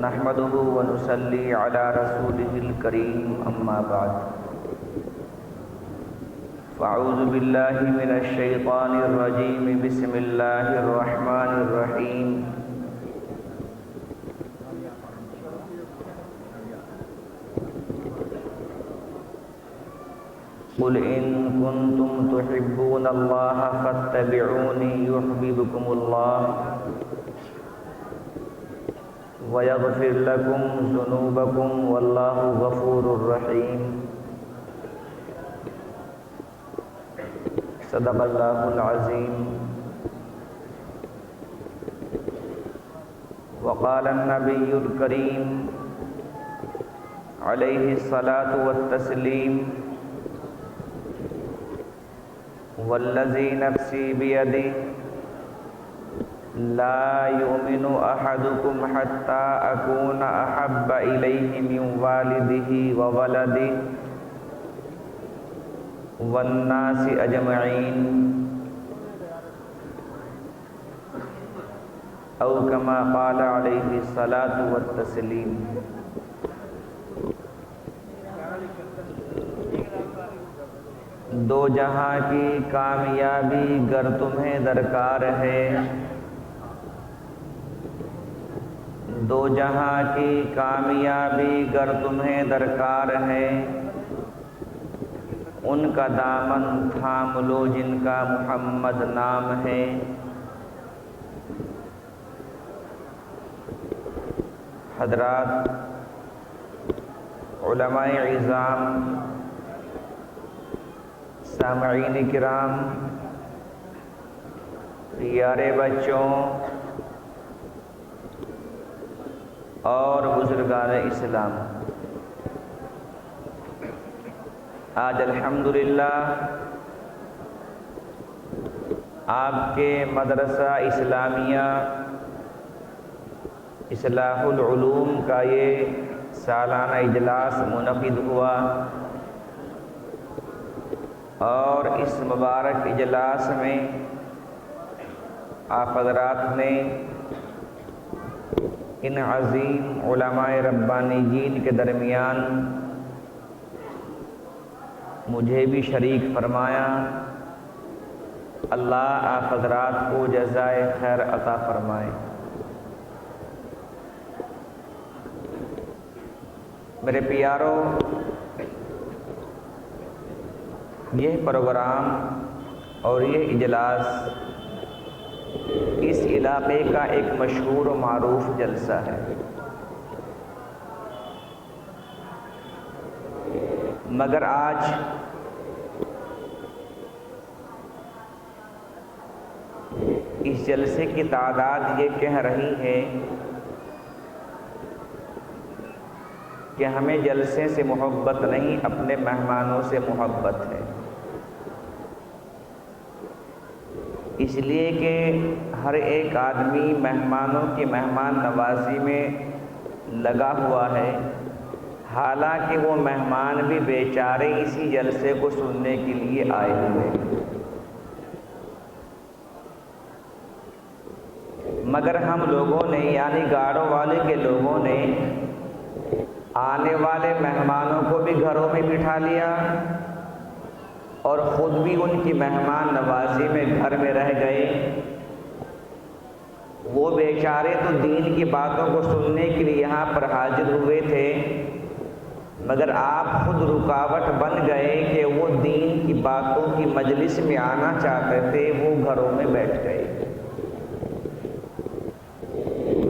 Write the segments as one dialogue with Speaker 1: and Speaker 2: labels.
Speaker 1: نحمده ونصلي على رسوله الكريم أما بعد فأعوذ بالله من الشيطان الرجيم بسم الله الرحمن الرحيم قل إن كنتم تحبون الله فاتبعوني يحببكم الله ويغفر لكم ذنوبكم والله غفور رحيم صدق اللہ العظیم وقال النبی الکریم علیہ الصلاۃ والتسلیم والذی نفسی بیدہ لا یؤمن احدکم حتی اکون احب الیہ من والدہ وولدہ والناس اجمعین او کما قال علیہ الصلاۃ والتسلیم۔ دو جہاں کی کامیابی گر تمہیں درکار ہے، دو جہاں کی کامیابی گر تمہیں درکار ہے، ان کا دامن تھام لو جن کا محمد نام ہے۔ حضرات، علماء عظام، سامعین کرام، پیارے بچوں اور بزرگان اسلام، آج الحمدللہ آپ کے مدرسہ اسلامیہ اصلاح العلوم کا یہ سالانہ اجلاس منعقد ہوا، اور اس مبارک اجلاس میں آپ حضرات نے ان عظیم علماء ربانیین کے درمیان مجھے بھی شریک فرمایا۔ اللہ آپ حضرات کو جزائے خیر عطا فرمائے۔ میرے پیارو، یہ پروگرام اور یہ اجلاس اس علاقے کا ایک مشہور و معروف جلسہ ہے، مگر آج اس جلسے کی تعداد یہ کہہ رہی ہے کہ ہمیں جلسے سے محبت نہیں، اپنے مہمانوں سے محبت ہے، اس لیے کہ ہر ایک آدمی مہمانوں کی مہمان نوازی میں لگا ہوا ہے، حالانکہ وہ مہمان بھی بیچارے اسی جلسے کو سننے کے لیے آئے ہوئے ہیں، مگر ہم لوگوں نے یعنی گاڑوں والے کے لوگوں نے آنے والے مہمانوں کو بھی گھروں میں بٹھا لیا اور خود بھی ان کی مہمان نوازی میں گھر میں رہ گئے۔ وہ بیچارے تو دین کی باتوں کو سننے کے لیے یہاں پر حاضر ہوئے تھے، مگر آپ خود رکاوٹ بن گئے کہ وہ دین کی باتوں کی مجلس میں آنا چاہتے تھے، وہ گھروں میں بیٹھ گئے۔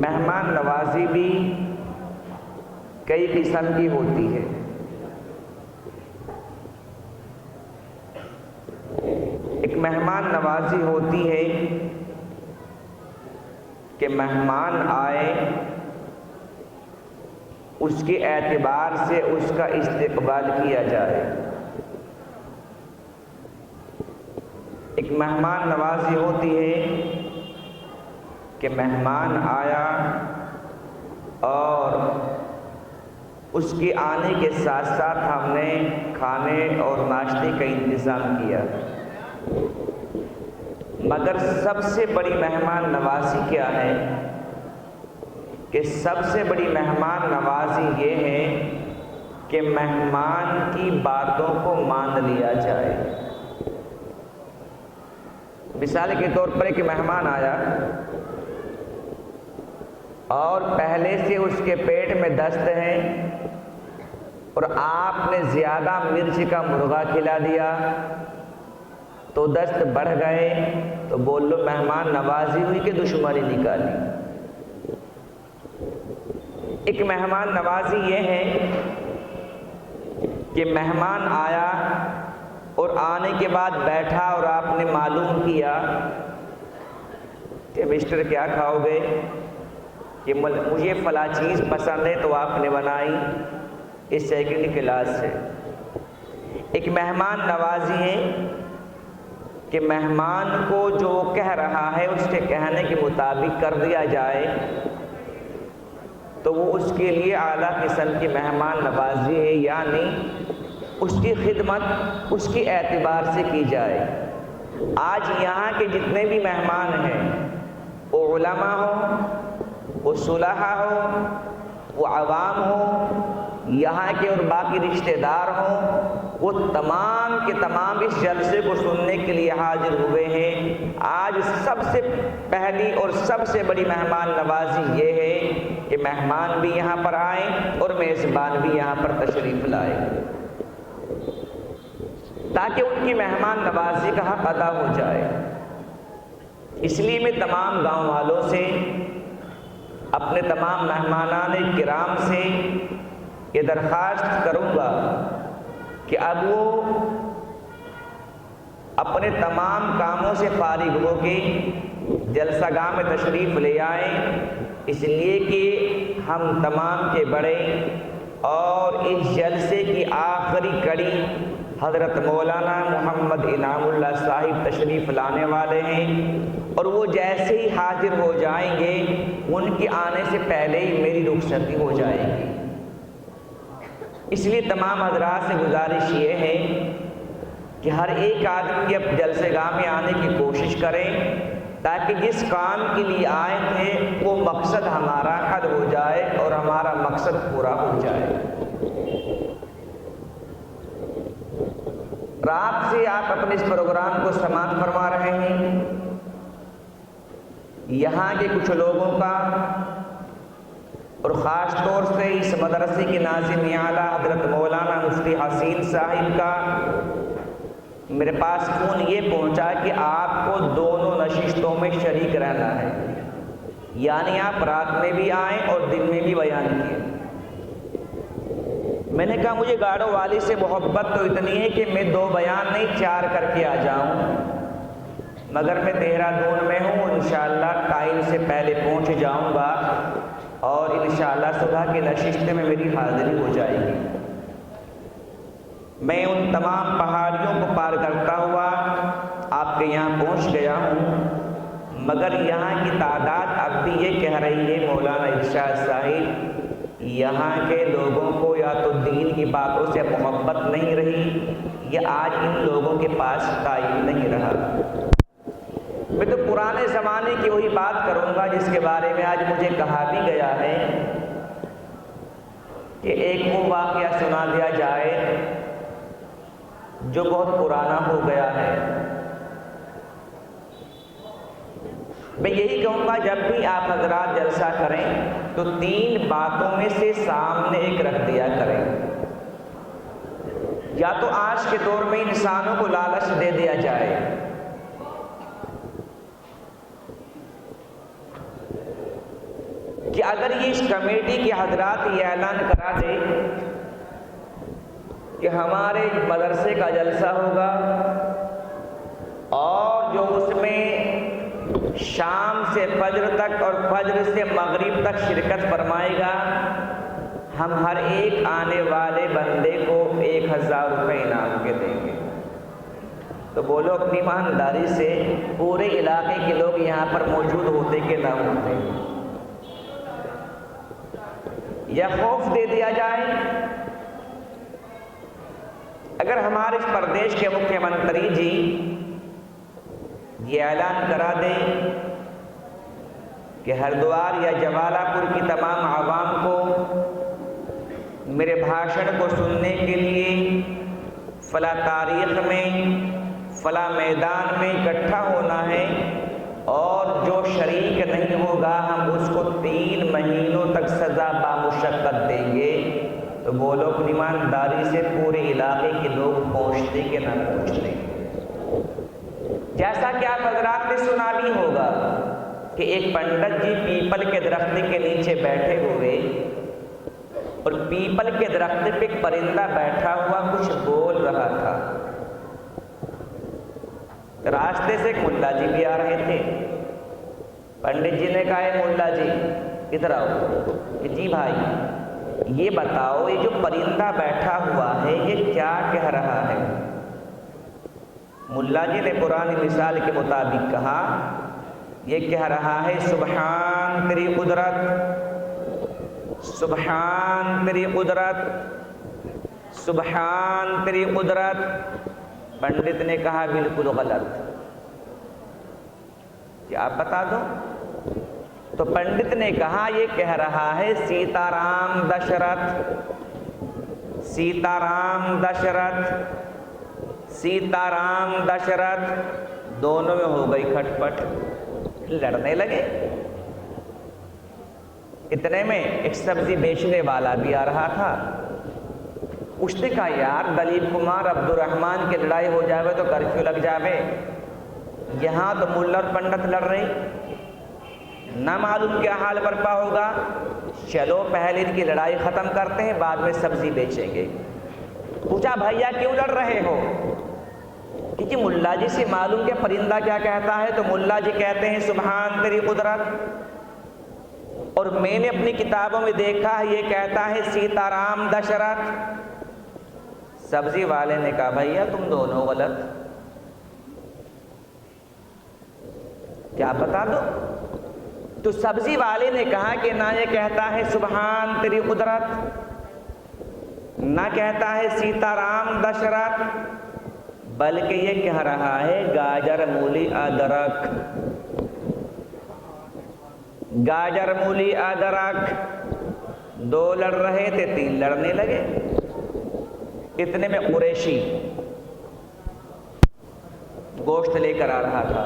Speaker 1: مہمان نوازی بھی کئی قسم کی ہوتی ہے۔ ایک مہمان نوازی ہوتی ہے کہ مہمان آئے، اس کے اعتبار سے اس کا استقبال کیا جائے۔ ایک مہمان نوازی ہوتی ہے کہ مہمان آیا اور اس کے آنے کے ساتھ ساتھ ہم نے کھانے اور ناشتے کا انتظام کیا، مگر سب سے بڑی مہمان نوازی کیا ہے کہ سب سے بڑی مہمان نوازی یہ ہے کہ مہمان کی باتوں کو مان لیا جائے۔ مثال کے طور پر ایک مہمان آیا اور پہلے سے اس کے پیٹ میں دست ہے اور آپ نے زیادہ مرچ کا مرغا کھلا دیا تو دست بڑھ گئے، تو بول لو مہمان نوازی ہوئی کہ دشمنی نکالی؟ ایک مہمان نوازی یہ ہے کہ مہمان آیا اور آنے کے بعد بیٹھا اور آپ نے معلوم کیا کہ مسٹر کیا کھاؤ گے، کہ مجھے فلاں چیز پسند ہے تو آپ نے بنائی اس سیکنڈ کلاس سے۔ ایک مہمان نوازی ہے کہ مہمان کو جو وہ کہہ رہا ہے اس کے کہنے کے مطابق کر دیا جائے، تو وہ اس کے لیے اعلیٰ قسم کی مہمان نوازی ہے، یعنی اس کی خدمت اس کے اعتبار سے کی جائے۔ آج یہاں کے جتنے بھی مہمان ہیں، وہ علماء ہوں، وہ صلحاء ہوں، وہ عوام ہوں، یہاں کے اور باقی رشتہ دار ہوں، وہ تمام کے تمام اس جلسے کو سننے کے لیے حاضر ہوئے ہیں۔ آج سب سے پہلی اور سب سے بڑی مہمان نوازی یہ ہے کہ مہمان بھی یہاں پر آئیں اور میزبان بھی یہاں پر تشریف لائے، تاکہ ان کی مہمان نوازی کا حق ادا ہو جائے۔ اس لیے میں تمام گاؤں والوں سے، اپنے تمام مہمانان کرام سے یہ درخواست کروں گا کہ اب وہ اپنے تمام کاموں سے فارغ ہو کے جلسہ گاہ میں تشریف لے آئیں، اس لیے کہ ہم تمام کے بڑے اور اس جلسے کی آخری کڑی حضرت مولانا محمد انعام اللہ صاحب تشریف لانے والے ہیں، اور وہ جیسے ہی حاضر ہو جائیں گے ان کے آنے سے پہلے ہی میری رخصتی ہو جائے گی۔ اس لیے تمام حضرات سے گزارش یہ ہے کہ ہر ایک آدمی اب جلسے گاہ میں آنے کی کوشش کریں، تاکہ جس کام کے لیے آئے تھے وہ مقصد ہمارا حل ہو جائے اور ہمارا مقصد پورا ہو جائے۔ رات سے آپ اپنے اس پروگرام کو سماعت فرما رہے ہیں، یہاں کے کچھ لوگوں کا اور خاص طور سے اس مدرسے کے ناظم اعلیٰ حضرت مولانا مفتی حسین صاحب کا میرے پاس فون یہ پہنچا کہ آپ کو دونوں نشستوں میں شریک رہنا ہے، یعنی آپ رات میں بھی آئیں اور دن میں بھی بیان کیے۔ میں نے کہا مجھے گاڑو والی سے محبت تو اتنی ہے کہ میں 2 بیان نہیں 4 کر کے آ جاؤں، مگر میں دہرادون میں ہوں، انشاءاللہ ٹائم سے پہلے پہنچ جاؤں گا اور انشاءاللہ صبح کی نشست میں میری حاضری ہو جائے گی۔ میں ان تمام پہاڑیوں کو پار کرتا ہوا آپ کے یہاں پہنچ گیا ہوں، مگر یہاں کی تعداد اب بھی یہ کہہ رہی ہے مولانا ارشاد صاحب، یہاں کے لوگوں کو یا تو دین کی باتوں سے محبت نہیں رہی یا آج ان لوگوں کے پاس ٹائم نہیں رہا۔ میں تو پرانے زمانے کی وہی بات کروں گا جس کے بارے میں آج مجھے کہا بھی گیا ہے کہ ایک وہ واقعہ سنا دیا جائے جو بہت پرانا ہو گیا ہے۔ میں یہی کہوں گا جب بھی آپ حضرات جلسہ کریں تو 3 باتوں میں سے سامنے ایک رکھ دیا کریں۔ یا تو آج کے دور میں انسانوں کو لالچ دے دیا جائے کہ اگر یہ اس کمیٹی کے حضرات یہ اعلان کرا دے کہ ہمارے مدرسے کا جلسہ ہوگا اور جو اس میں شام سے فجر تک اور فجر سے مغرب تک شرکت فرمائے گا، ہم ہر ایک آنے والے بندے کو 1000 روپے انعام کے دیں گے۔ تو بولو اپنی ایمانداری سے پورے علاقے کے لوگ یہاں پر موجود ہوتے کہ نہ ہوتے؟ یا خوف دے دیا جائے؟ اگر ہمارے اس پردیش کے مکھیہ منتری جی یہ اعلان کرا دیں کہ ہردوار یا جوالہ پور کی تمام عوام کو میرے بھاشن کو سننے کے لیے فلاں تاریخ میں فلاں میدان میں اکٹھا ہونا ہے، اور جو شریک نہیں ہوگا ہم اس کو 3 مہینوں تک سزا بامشقت دیں گے۔ تو وہ لوگ ایمانداری سے پورے علاقے کے لوگ پہنچتے کہ نہ پہنچتے، جیسا کہ آپ حضرات نے سنا بھی ہوگا کہ ایک پنڈت جی پیپل کے درخت کے نیچے بیٹھے ہوئے، اور پیپل کے درخت پہ ایک پرندہ بیٹھا ہوا کچھ بول رہا تھا۔ راستے سے ایک ملا جی بھی آ رہے تھے۔ پنڈت جی نے کہا ہے ملا جی ادھر آؤ، کہ جی بھائی یہ بتاؤ یہ جو پرندہ بیٹھا ہوا ہے یہ کیا کہہ رہا ہے؟ ملا جی نے پرانی مثال کے مطابق کہا یہ کہہ رہا ہے سبحان تیری قدرت، سبحان تیری قدرت، سبحان تیری قدرت۔ پنڈت نے کہا بالکل غلط، کیا آپ بتا دو؟ تو پنڈت نے کہا یہ کہہ رہا ہے سیتا رام دشرتھ، سیتا رام دشرتھ، سیتا رام دشرتھ۔ دونوں میں ہو گئی کھٹ پٹ، لڑنے لگے۔ اتنے میں ایک سبزی بیچنے والا بھی آ رہا تھا۔ اس نے کہا یار دلیپ کمار عبد الرحمان کی لڑائی ہو جاوے تو کرفیو لگ جاوے، یہاں تو ملا اور پنڈت لڑ رہی، نہ معلوم کیا حال برپا ہوگا، چلو پہلے ان کی لڑائی ختم کرتے ہیں بعد میں سبزی بیچیں گے۔ پوچھا بھیا کیوں لڑ رہے ہو؟ کہ جی ملا جی سے معلوم کہ پرندہ کیا کہتا ہے، تو ملا جی کہتے ہیں سبحان تیری قدرت، اور میں نے اپنی کتابوں میں دیکھا ہے یہ کہتا ہے سیتا رام دشرتھ۔ سبزی والے نے کہا بھیا تم دونوں غلط، کیا بتا دو؟ تو سبزی والے نے کہا کہ نہ یہ کہتا ہے سبحان تیری قدرت، نہ کہتا ہے سیتا رام دشرتھ، بلکہ یہ کہہ رہا ہے گاجر مولی ادرک، گاجر مولی ادرک۔ 2 لڑ رہے تھے 3 لڑنے لگے۔ اتنے میں قریشی گوشت لے کر آ رہا تھا۔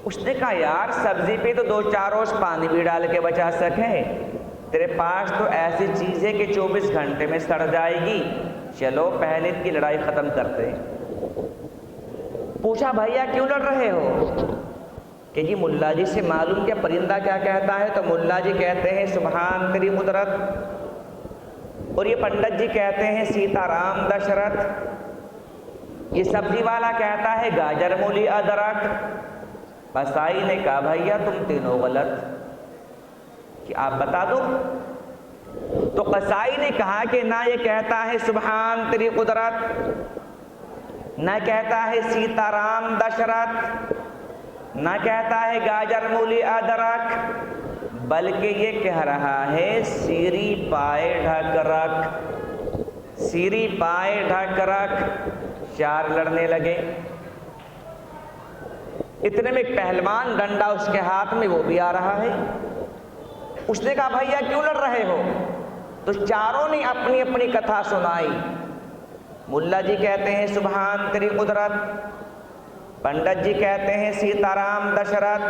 Speaker 1: اس نے کہا یار سبزی پہ تو 2-4 روز پانی بھی ڈال کے بچا سکے، تیرے پاس تو ایسی چیز ہے کہ 24 گھنٹے میں سڑ جائے گی، چلو پہلے کی لڑائی ختم کرتے ہیں۔ پوچھا بھیا کیوں لڑ رہے ہو؟ کہ جی ملا جی سے معلوم کہ پرندہ کیا کہتا ہے، تو ملا جی کہتے ہیں سبحان تیری قدرت، اور یہ پنڈت جی کہتے ہیں سیتا رام دشرتھ، یہ سبزی والا کہتا ہے گاجر مولی ادرک۔ قصائی نے کہا بھیا تم تینوں غلط، کہ آپ بتا دو؟ تو قصائی نے کہا کہ نہ یہ کہتا ہے سبحان تیری قدرت، نہ کہتا ہے سیتا رام دشرتھ، نہ کہتا ہے گاجر مولی ادرک، بلکہ یہ کہہ رہا ہے سیری پائے ڈھک رکھ، سیری پائے ڈھک رکھ۔ 4 لڑنے لگے۔ اتنے میں ایک پہلوان ڈنڈا اس کے ہاتھ میں وہ بھی آ رہا ہے۔ اس نے کہا بھیا کیوں لڑ رہے ہو؟ تو چاروں نے اپنی اپنی کتھا سنائی۔ ملا جی کہتے ہیں سبحان تیری قدرت، پنڈت جی کہتے ہیں سیتا رام دشرتھ،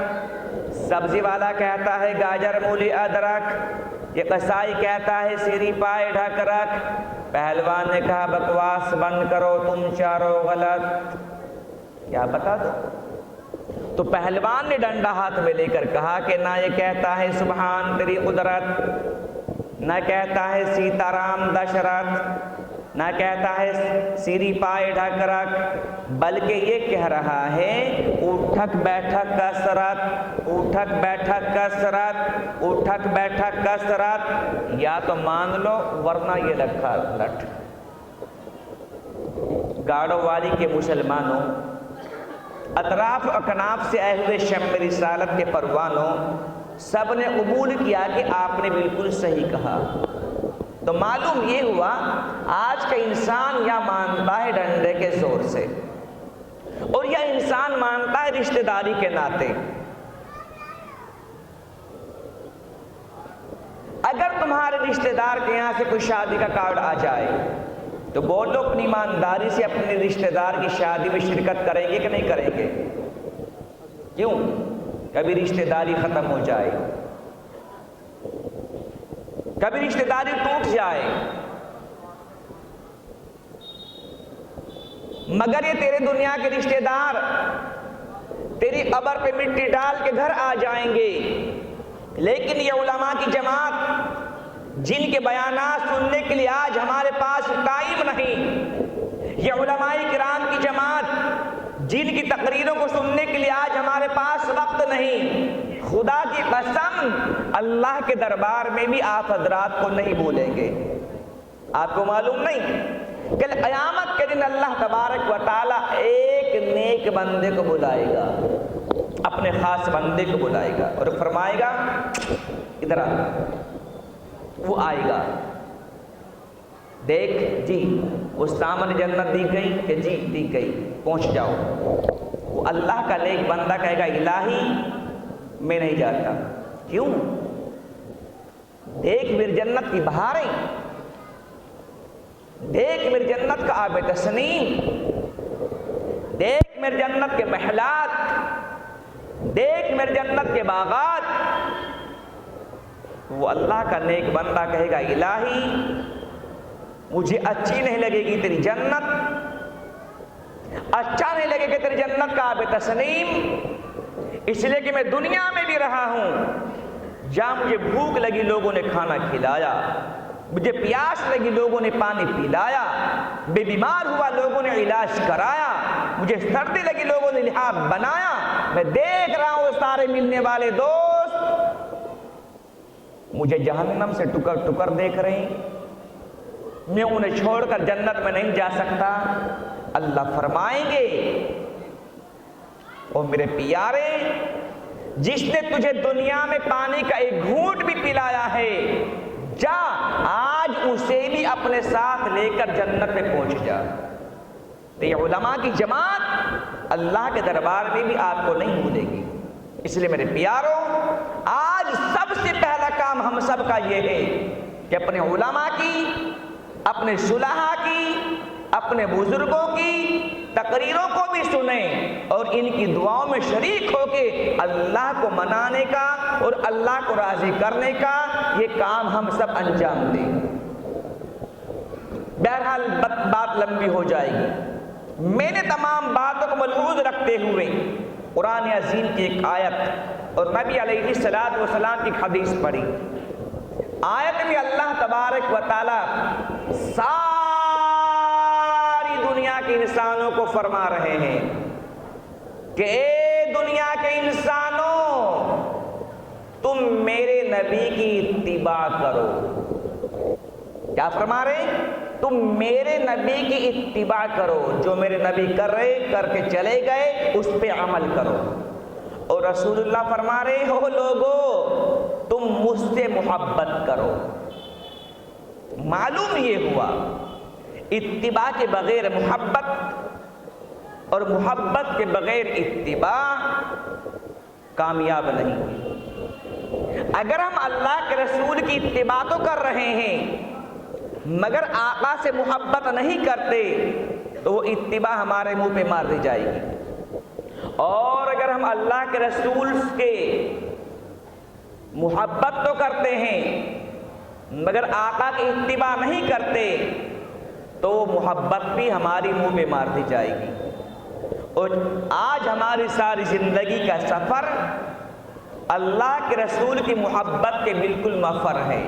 Speaker 1: سبزی والا کہتا ہے گاجر مولی ادرک، یہ قصائی کہتا ہے سیری پائے ڈھک رکھ۔ پہلوان نے کہا بکواس بند کرو، تم چاروں غلط، کیا بتا دو؟ تو پہلوان نے ڈنڈا ہاتھ میں لے کر کہا کہ نہ یہ کہتا ہے سبحان تیری قدرت، نہ کہتا ہے سیتا رام دشرتھ، نہ کہتا ہے سیری پائے ڈھک رکھ، بلکہ یہ کہہ رہا ہے اٹھک بیٹھک کثرت، اٹھک بیٹھک کثرت، اٹھک بیٹھک کثرت، یا تو مان لو ورنہ یہ رکھا لٹ۔ گاڑو والی کے مسلمانوں، اطراف و اکناف سے آئے ہوئے شمع رسالت کے پروانوں، سب نے قبول کیا کہ آپ نے بالکل صحیح کہا۔ تو معلوم یہ ہوا آج کا انسان یا مانتا ہے ڈنڈے کے زور سے، اور یا انسان مانتا ہے رشتہ داری کے ناطے۔ رشتہ دار کے یہاں سے کوئی شادی کا کارڈ آ جائے تو بولو اپنی ایمانداری سے اپنے رشتہ دار کی شادی میں شرکت کریں گے کہ نہیں کریں گے؟ کیوں؟ کبھی رشتہ داری ختم ہو جائے، کبھی رشتہ داری ٹوٹ جائے، مگر یہ تیرے دنیا کے رشتہ دار تیری قبر پہ مٹی ڈال کے گھر آ جائیں گے، لیکن یہ علماء کی جماعت جن کے بیانات سننے کے لیے آج ہمارے پاس ٹائم نہیں، یہ علماء کرام کی جماعت جن کی تقریروں کو سننے کے لیے آج ہمارے پاس وقت نہیں، خدا کی قسم اللہ کے دربار میں بھی آپ حضرات کو نہیں بھولیں گے۔ آپ کو معلوم نہیں کہ قیامت کے دن اللہ تبارک و تعالیٰ ایک نیک بندے کو بلائے گا، اپنے خاص بندے کو بلائے گا اور فرمائے گا ادھر آ۔ وہ آئے گا، دیکھ جی وہ سامنے جنت دی گئی کہ جی دی گئی، پہنچ جاؤ۔ وہ اللہ کا نیک بندہ کہے گا الہی میں نہیں جاتا۔ کیوں؟ دیکھ میری جنت کی بہاریں، دیکھ میری جنت کا آب تسنیم، دیکھ میری جنت کے محلات، دیکھ میری جنت کے باغات۔ وہ اللہ کا نیک بندہ کہے گا الہی مجھے اچھی نہیں لگے گی تیری جنت، اچھا نہیں لگے گا تیری جنت کا آب تسنیم، اس لیے کہ میں دنیا میں بھی رہا ہوں جہاں مجھے بھوک لگی لوگوں نے کھانا کھلایا، مجھے پیاس لگی لوگوں نے پانی پلایا، میں بیمار ہوا لوگوں نے علاج کرایا، مجھے سردی لگی لوگوں نے لحاف بنایا۔ میں دیکھ رہا ہوں سارے ملنے والے دوست مجھے جہنم سے ٹکر ٹکر دیکھ رہے ہیں، میں انہیں چھوڑ کر جنت میں نہیں جا سکتا۔ اللہ فرمائیں گے او میرے پیارے جس نے تجھے دنیا میں پانی کا ایک گھونٹ بھی پلایا ہے، جا آج اسے بھی اپنے ساتھ لے کر جنت میں پہنچ جا۔ تو یہ علماء کی جماعت اللہ کے دربار میں بھی آپ کو نہیں بھولے گی۔ اس لیے میرے پیارو آج سب سے پہلا کام ہم سب کا یہ ہے کہ اپنے علماء کی، اپنے صلحاء کی، اپنے بزرگوں کی تقریروں کو بھی سنیں اور ان کی دعاؤں میں شریک ہو کے اللہ کو منانے کا اور اللہ کو راضی کرنے کا یہ کام ہم سب انجام دیں۔ بہرحال بات لمبی ہو جائے گی، میں نے تمام باتوں کو ملحوظ رکھتے ہوئے قرآن عظیم کی ایک آیت اور نبی علیہ الصلوۃ والسلام کی حدیث پڑھی۔ آیت میں اللہ تبارک و تعالی ساری دنیا کے انسانوں کو فرما رہے ہیں کہ اے دنیا کے انسانوں تم میرے نبی کی اتباع کرو۔ کیا فرما رہے ہیں؟ تم میرے نبی کی اتباع کرو، جو میرے نبی کر کے چلے گئے اس پہ عمل کرو۔ اور رسول اللہ فرما رہے ہو لوگو تم مجھ سے محبت کرو۔ معلوم یہ ہوا اتباع کے بغیر محبت اور محبت کے بغیر اتباع کامیاب نہیں ہوئی۔ اگر ہم اللہ کے رسول کی اتباع تو کر رہے ہیں مگر آقا سے محبت نہیں کرتے تو وہ اتباع ہمارے منہ پہ مار دی جائے گی۔ اور اگر ہم اللہ کے رسول کے محبت تو کرتے ہیں مگر آقا کی اتباع نہیں کرتے تو محبت بھی ہماری منہ پہ مار دی جائے گی۔ اور آج ہماری ساری زندگی کا سفر اللہ کے رسول کی محبت کے بالکل مفر ہے۔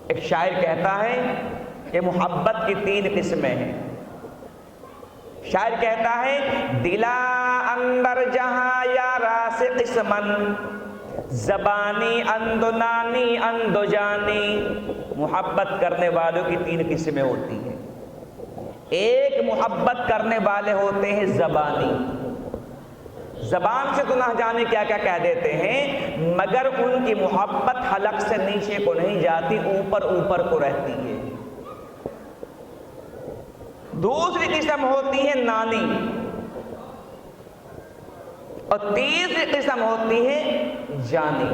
Speaker 1: ایک شاعر کہتا ہے کہ محبت کی 3 قسمیں ہیں۔ شاعر کہتا ہے دلا اندر جہاں یارا سے قسمن، زبانی اندونانی اندو جانی۔ محبت کرنے والوں کی 3 قسمیں ہوتی ہیں۔ ایک محبت کرنے والے ہوتے ہیں زبانی، زبان سے تو نہ جانے کیا کیا کہہ دیتے ہیں مگر ان کی محبت حلق سے نیچے کو نہیں جاتی، اوپر اوپر کو رہتی ہے۔ دوسری قسم ہوتی ہے نانی اور تیسری قسم ہوتی ہے جانی۔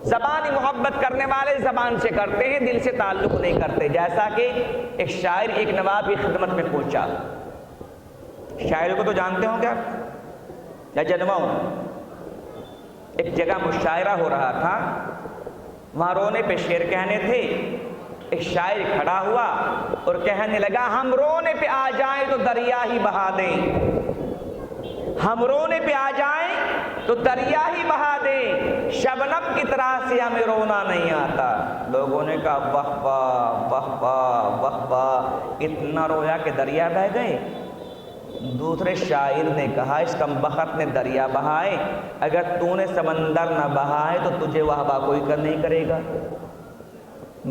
Speaker 1: زبانی محبت کرنے والے زبان سے کرتے ہیں، دل سے تعلق نہیں کرتے. جیسا کہ ایک شاعر ایک نواب کی خدمت میں پہنچا. شاعر کو تو جانتے ہوں کیا یا جنواؤں؟ ایک جگہ مشاعرہ ہو رہا تھا، وہاں رونے پہ شعر کہنے تھے. ایک شاعر کھڑا ہوا اور کہنے لگا ہم رونے پہ آ جائیں تو دریا ہی بہا دیں، ہم رونے پہ آ جائیں تو دریا ہی بہا دیں، شبنم کی طرح سے ہمیں رونا نہیں آتا. لوگوں نے کہا واہ واہ واہ واہ واہ واہ، اتنا رویا کہ دریا بہہ گئے. دوسرے شاعر نے کہا اس کمبخت نے دریا بہائے، اگر تو نے سمندر نہ بہائے تو تجھے واہ واہ کوئی نہیں کرے گا.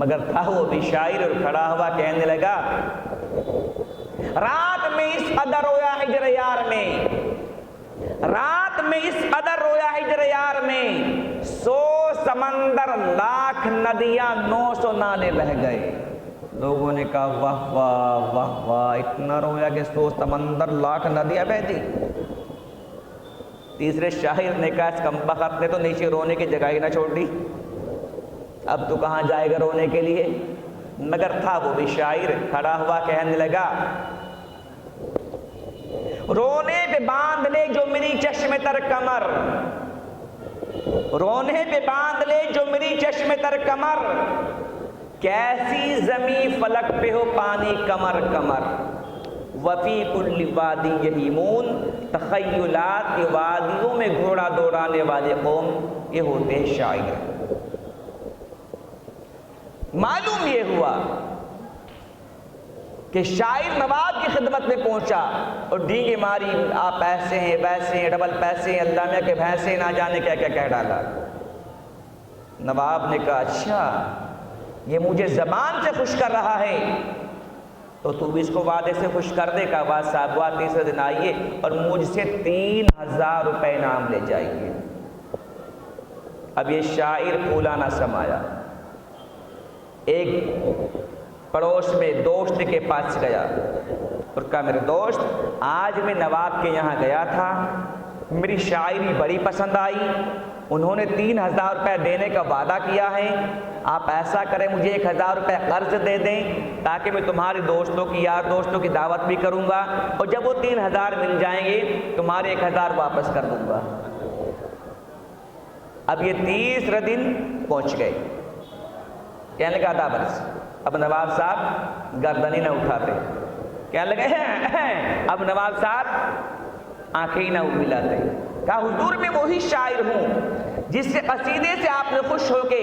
Speaker 1: مگر تھا وہ بھی شاعر اور کھڑا ہوا کہنے لگا رات میں اس قدر رویا ہجر یار میں، رات میں اس قدر رویا ہجر یار میں، 100 سمندر لاکھ ندیاں 900 نالے بہہ گئے. لوگوں نے کہا واہ واہ واہ واہ، اتنا رویا کہ 100 سمندر لاکھ ندیاں بہہ دی. تیسرے شاعر نے کہا اس کمبخت نے تو نیچے رونے کی جگہ ہی نہ چھوڑ دی، اب تو کہاں جائے گا رونے کے لیے. مگر تھا وہ بھی شاعر کھڑا ہوا کہنے لگا رونے پہ باندھ لے جو میری چشم تر کمر، رونے پہ باندھ لے جو میری چشم تر کمر، کیسی زمیں فلک پہ ہو پانی کمر کمر، وفی کل وادی یہیمون، تخیلات کی وادیوں میں گھوڑا دوڑانے والے قوم یہ ہوتے ہیں شاعر. معلوم یہ ہوا کہ شاعر نواب کی خدمت میں پہنچا اور ڈینگے ماری، آپ ایسے ہیں ویسے ہیں، ڈبل پیسے ہیں، اللہ میں کہ بھینسے نہ جانے کیا کیا کہہ ڈالا. نواب نے کہا اچھا یہ مجھے زبان سے خوش کر رہا ہے تو تو بھی اس کو وعدے سے خوش کر دے. کہا بات صاحب ہوا، تیسرے دن آئیے اور مجھ سے 3000 روپے انعام لے جائیے. اب یہ شاعر پھولا نہ سمایا، ایک پڑوس میں دوست کے پاس گیا اور کہا میرے دوست آج میں نواب کے یہاں گیا تھا، میری شاعری بڑی پسند آئی، انہوں نے 3000 روپے دینے کا وعدہ کیا ہے، آپ ایسا کریں مجھے 1000 روپے قرض دے دیں تاکہ میں تمہارے دوستوں کی یار دوستوں کی دعوت بھی کروں گا اور جب وہ 3000 مل جائیں گے تمہارے 1000 واپس کر دوں گا. اب یہ تیسرے دن پہنچ گئے، کہنے لگا آدھا برس. اب نواب صاحب گردنی نہ اٹھاتے، کہنے لگے اب نواب صاحب آنکھیں نہ ملاتے. کہا حضور میں وہی شاعر ہوں جس سے قصیدے سے آپ نے خوش ہو کے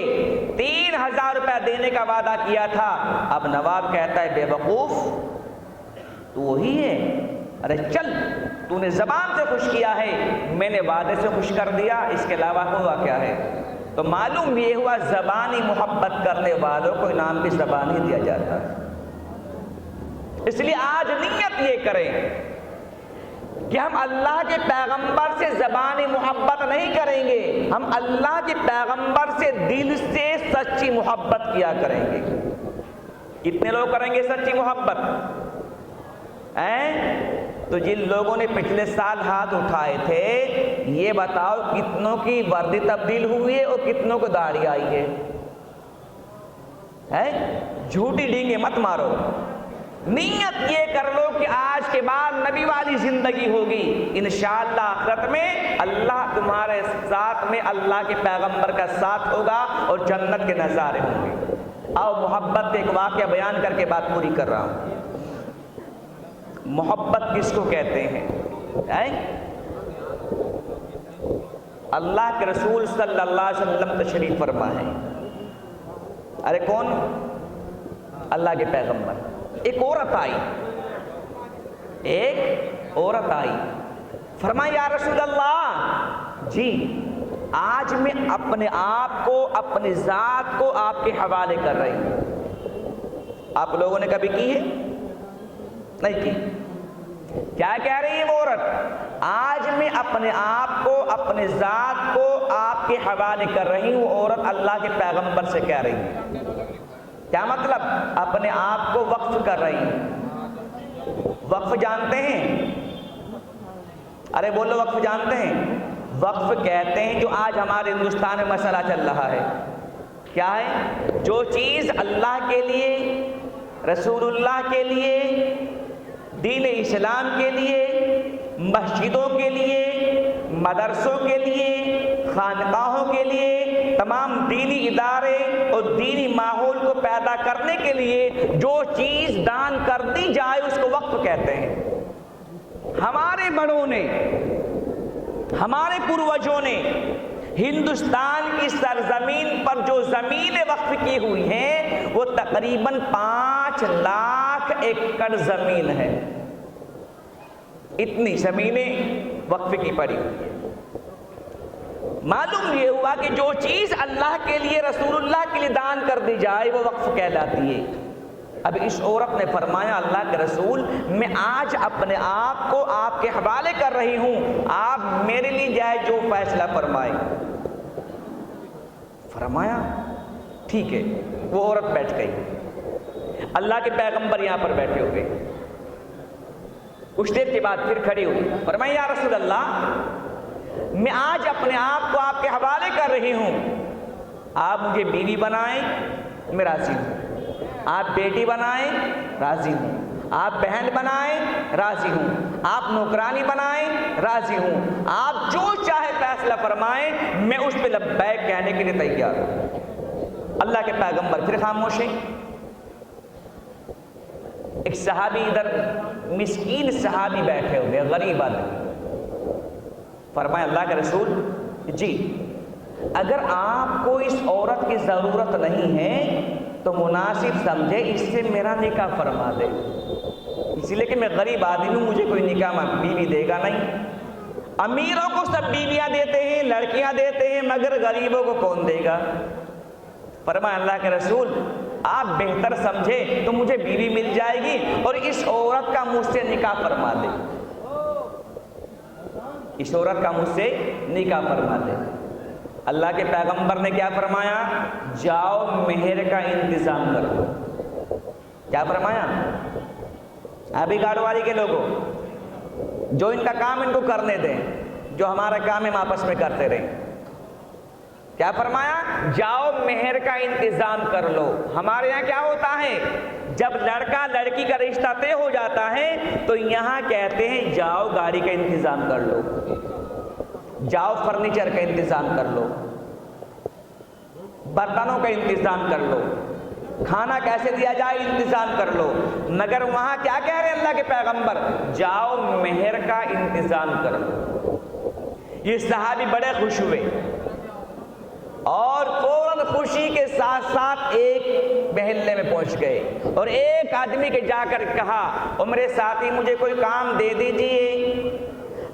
Speaker 1: 3000 روپے دینے کا وعدہ کیا تھا. اب نواب کہتا ہے بے وقوف تو وہی ہے، ارے چل تو نے زبان سے خوش کیا ہے، میں نے وعدے سے خوش کر دیا، اس کے علاوہ ہوا کیا ہے. تو معلوم یہ ہوا زبانی محبت کرنے والوں کو انعام بھی زبان ہی دیا جاتا ہے. اس لیے آج نیت یہ کریں کہ ہم اللہ کے پیغمبر سے زبانی محبت نہیں کریں گے، ہم اللہ کے پیغمبر سے دل سے سچی محبت کیا کریں گے. کتنے لوگ کریں گے سچی محبت؟ تو جن لوگوں نے پچھلے سال ہاتھ اٹھائے تھے یہ بتاؤ کتنوں کی وردی تبدیل ہوئی ہے اور کتنوں کو داڑھی آئی ہے؟ جھوٹی ڈینگے مت مارو، نیت یہ کر لو کہ آج کے بعد نبی والی زندگی ہوگی، انشاءاللہ آخرت میں اللہ تمہارے ساتھ میں اللہ کے پیغمبر کا ساتھ ہوگا اور جنت کے نظارے ہوں گے. آؤ محبت کے ایک واقعہ بیان کر کے بات پوری کر رہا ہوں. محبت کس کو کہتے ہیں؟ اللہ کے رسول صلی اللہ علیہ وسلم تشریف فرما ہے. ارے کون؟ اللہ کے پیغمبر. ایک عورت آئی، ایک عورت آئی، فرمایا یا رسول اللہ جی آج میں اپنے آپ کو اپنی ذات کو آپ کے حوالے کر رہی ہوں. آپ لوگوں نے کبھی کی ہے؟ نہیں کی. کیا کہہ رہی ہے وہ عورت؟ آج میں اپنے آپ کو اپنے ذات کو آپ کے حوالے کر رہی ہوں. عورت اللہ کے پیغمبر سے کہہ رہی ہے. کیا مطلب؟ اپنے آپ کو وقف کر رہی ہیں. وقف جانتے ہیں؟ ارے بولو وقف جانتے ہیں؟ وقف کہتے ہیں جو آج ہمارے ہندوستان میں مسئلہ چل رہا ہے، کیا ہے؟ جو چیز اللہ کے لیے، رسول اللہ کے لیے، دین اسلام کے لیے، مسجدوں کے لیے، مدرسوں کے لیے، خانقاہوں کے لیے، تمام دینی ادارے اور دینی ماحول کو پیدا کرنے کے لیے جو چیز دان کر دی جائے اس کو وقف کہتے ہیں۔ ہمارے بڑوں نے، ہمارے پروجوں نے ہندوستان کی سرزمین پر جو زمینیں وقف کی ہوئی ہیں وہ تقریباً 5 لاکھ ایکڑ زمین ہے۔ اتنی زمینیں وقف کی پڑی ہوئی ہیں۔ معلوم یہ ہوا کہ جو چیز اللہ کے لیے، رسول اللہ کے لیے دان کر دی جائے وہ وقف کہلاتی ہے۔ اب اس عورت نے فرمایا اللہ کے رسول میں آج اپنے آپ کو آپ کے حوالے کر رہی ہوں، آپ میرے لیے جائے جو فیصلہ فرمائے۔ فرمایا ٹھیک ہے۔ وہ عورت بیٹھ گئی، اللہ کے پیغمبر یہاں پر بیٹھے ہوئے، کچھ دیر کے بعد پھر کھڑی ہوئی، فرمایا یا رسول اللہ میں آج اپنے آپ کو آپ کے حوالے کر رہی ہوں، آپ مجھے بیوی بنائیں میں راضی ہوں، آپ بیٹی بنائیں راضی ہوں، آپ بہن بنائیں راضی ہوں، آپ نوکرانی بنائیں راضی ہوں، آپ جو چاہے فیصلہ فرمائیں میں اس پہ لبیک کہنے کے لیے تیار ہوں۔ اللہ کے پیغمبر پھر خاموش ہیں۔ ایک صحابی ادھر مسکین صحابی بیٹھے ہوئے، غریب آدمی، فرمایا اللہ کے رسول جی اگر آپ کو اس عورت کی ضرورت نہیں ہے تو مناسب سمجھے اس سے میرا نکاح فرما دے، اسی لیے کہ میں غریب آدمی ہوں، مجھے کوئی نکاح بیوی دے گا نہیں۔ امیروں کو سب بیویاں دیتے ہیں، لڑکیاں دیتے ہیں، مگر غریبوں کو کون دے گا؟ فرمایا اللہ کے رسول آپ بہتر سمجھے تو مجھے بیوی مل جائے گی اور اس عورت کا مجھ سے نکاح فرما دے، اس عورت کا مجھ سے نکاح فرما دے۔ اللہ کے پیغمبر نے کیا فرمایا؟ جاؤ مہر کا انتظام کر دو۔ کیا فرمایا؟ ابھی گاڑو والی کے لوگوں جو ان کا کام ان کو کرنے دیں، جو ہمارا کام ہم آپس میں کرتے رہیں۔ کیا فرمایا؟ جاؤ مہر کا انتظام کر لو۔ ہمارے یہاں کیا ہوتا ہے جب لڑکا لڑکی کا رشتہ طے ہو جاتا ہے تو یہاں کہتے ہیں جاؤ گاڑی کا انتظام کر لو، جاؤ فرنیچر کا انتظام کر لو، برتنوں کا انتظام کر لو، کھانا کیسے دیا جائے انتظام کر لو۔ مگر وہاں کیا کہہ رہے ہیں اللہ کے پیغمبر؟ جاؤ مہر کا انتظام کر لو۔ یہ صحابی بڑے خوش ہوئے اور فوراً خوشی کے ساتھ ساتھ ایک محلے میں پہنچ گئے اور ایک آدمی کے جا کر کہا او میرے ساتھی مجھے کوئی کام دے دیجئے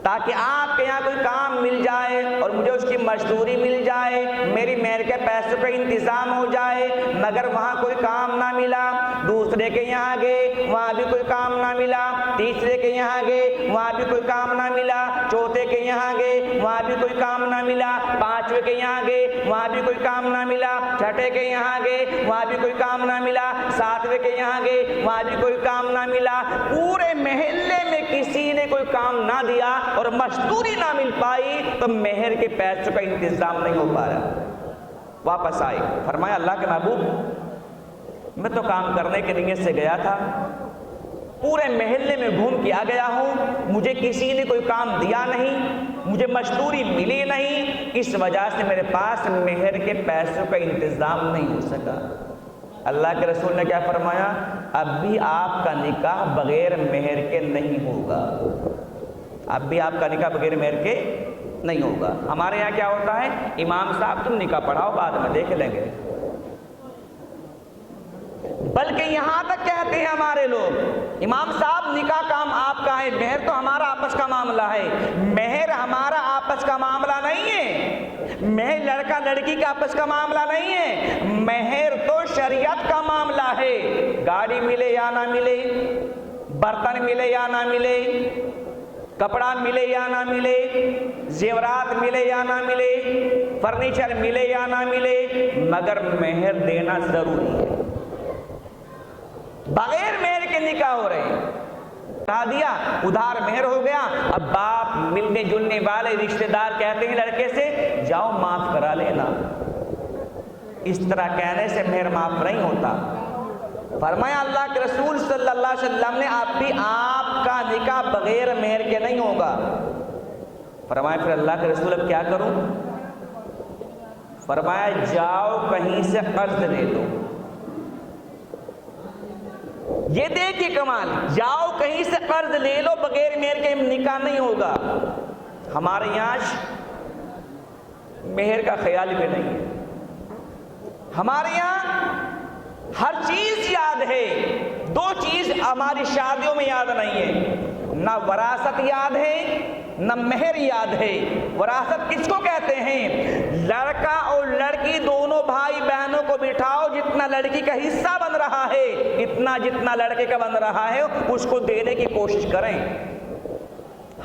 Speaker 1: تاکہ آپ کے یہاں کوئی کام مل جائے اور مجھے اس کی مزدوری مل جائے، میری مہر کے پیسوں کا انتظام ہو جائے۔ مگر وہاں کوئی کام نہ ملا۔ دوسرے کے یہاں گئے، وہاں بھی کوئی کام نہ ملا۔ تیسرے کے یہاں گئے، وہاں بھی کوئی کام نہ ملا۔ چوتھے کے یہاں گئے، وہاں بھی کوئی کام نہ ملا۔ پانچویں کے یہاں گئے، وہاں بھی کوئی کام نہ ملا۔ چھٹے کے یہاں گئے، وہاں بھی کوئی کام نہ ملا۔ ساتویں کے یہاں گئے، وہاں بھی کوئی کام نہ ملا۔ پورے محلے میں کسی نے کوئی کام نہ دیا اور مزدوری نہ مل پائی تو مہر کے پیسوں کا انتظام نہیں ہو پایا۔ واپس آئے، فرمایا اللہ کے محبوب میں تو کام کرنے کے نیت سے گیا تھا، پورے محلے میں گھوم کے آ گیا ہوں، مجھے کسی نے کوئی کام دیا نہیں، مجھے مزدوری ملی نہیں، اس وجہ سے میرے پاس مہر کے پیسوں کا انتظام نہیں ہو سکا۔ اللہ کے رسول نے کیا فرمایا؟ اب بھی آپ کا نکاح بغیر مہر کے نہیں ہوگا، اب بھی آپ کا نکاح بغیر مہر کے نہیں ہوگا۔ ہمارے یہاں کیا ہوتا ہے؟ امام صاحب تم نکاح پڑھاؤ بعد میں دیکھ لیں گے، بلکہ یہاں تک کہتے ہیں ہمارے لوگ امام صاحب نکاح کام آپ کا ہے، مہر تو ہمارا آپس کا معاملہ ہے۔ مہر ہمارا آپس کا معاملہ نہیں ہے، مہر لڑکا لڑکی کا آپس کا معاملہ نہیں ہے، مہر تو شریعت کا معاملہ ہے۔ گاڑی ملے یا نہ ملے، برتن ملے یا نہ ملے، کپڑا ملے یا نہ ملے، زیورات ملے یا نہ ملے، فرنیچر ملے یا نہ ملے، مگر مہر دینا ضروری ہے۔ بغیر مہر کے نکاح ہو رہے ہیں۔ بتا دیا, ادھار مہر ہو گیا. اب باپ ملنے جلنے والے رشتہ دار کہتے ہیں لڑکے سے جاؤ معاف کرا لینا. اس طرح کہنے سے مہر معاف نہیں ہوتا. فرمایا اللہ کے رسول صلی اللہ علیہ وسلم نے آپ کا نکاح بغیر مہر کے نہیں ہوگا. فرمایا پھر اللہ کے رسول اب کیا کروں؟ فرمایا جاؤ کہیں سے قرض لے لو. یہ دیکھیے کمال, جاؤ کہیں سے قرض لے لو, بغیر مہر کے نکاح نہیں ہوگا. ہمارے یہاں مہر کا خیال بھی نہیں ہے. ہمارے یہاں ہر چیز یاد ہے, دو چیز ہماری شادیوں میں یاد نہیں ہے, نہ وراثت یاد ہے نہ مہر یاد ہے. وراثت کس کو کہتے ہیں؟ لڑکا اور لڑکی دونوں بھائی بہنوں کو بٹھاؤ, جتنا لڑکی کا حصہ بن رہا ہے اتنا جتنا لڑکے کا بن رہا ہے اس کو دینے کی کوشش کریں.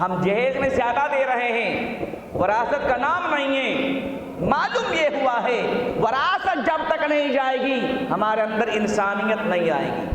Speaker 1: ہم جہیز میں زیادہ دے رہے ہیں, وراثت کا نام نہیں ہے. معلوم یہ ہوا ہے وراثت جب تک نہیں جائے گی ہمارے اندر انسانیت نہیں آئے گی.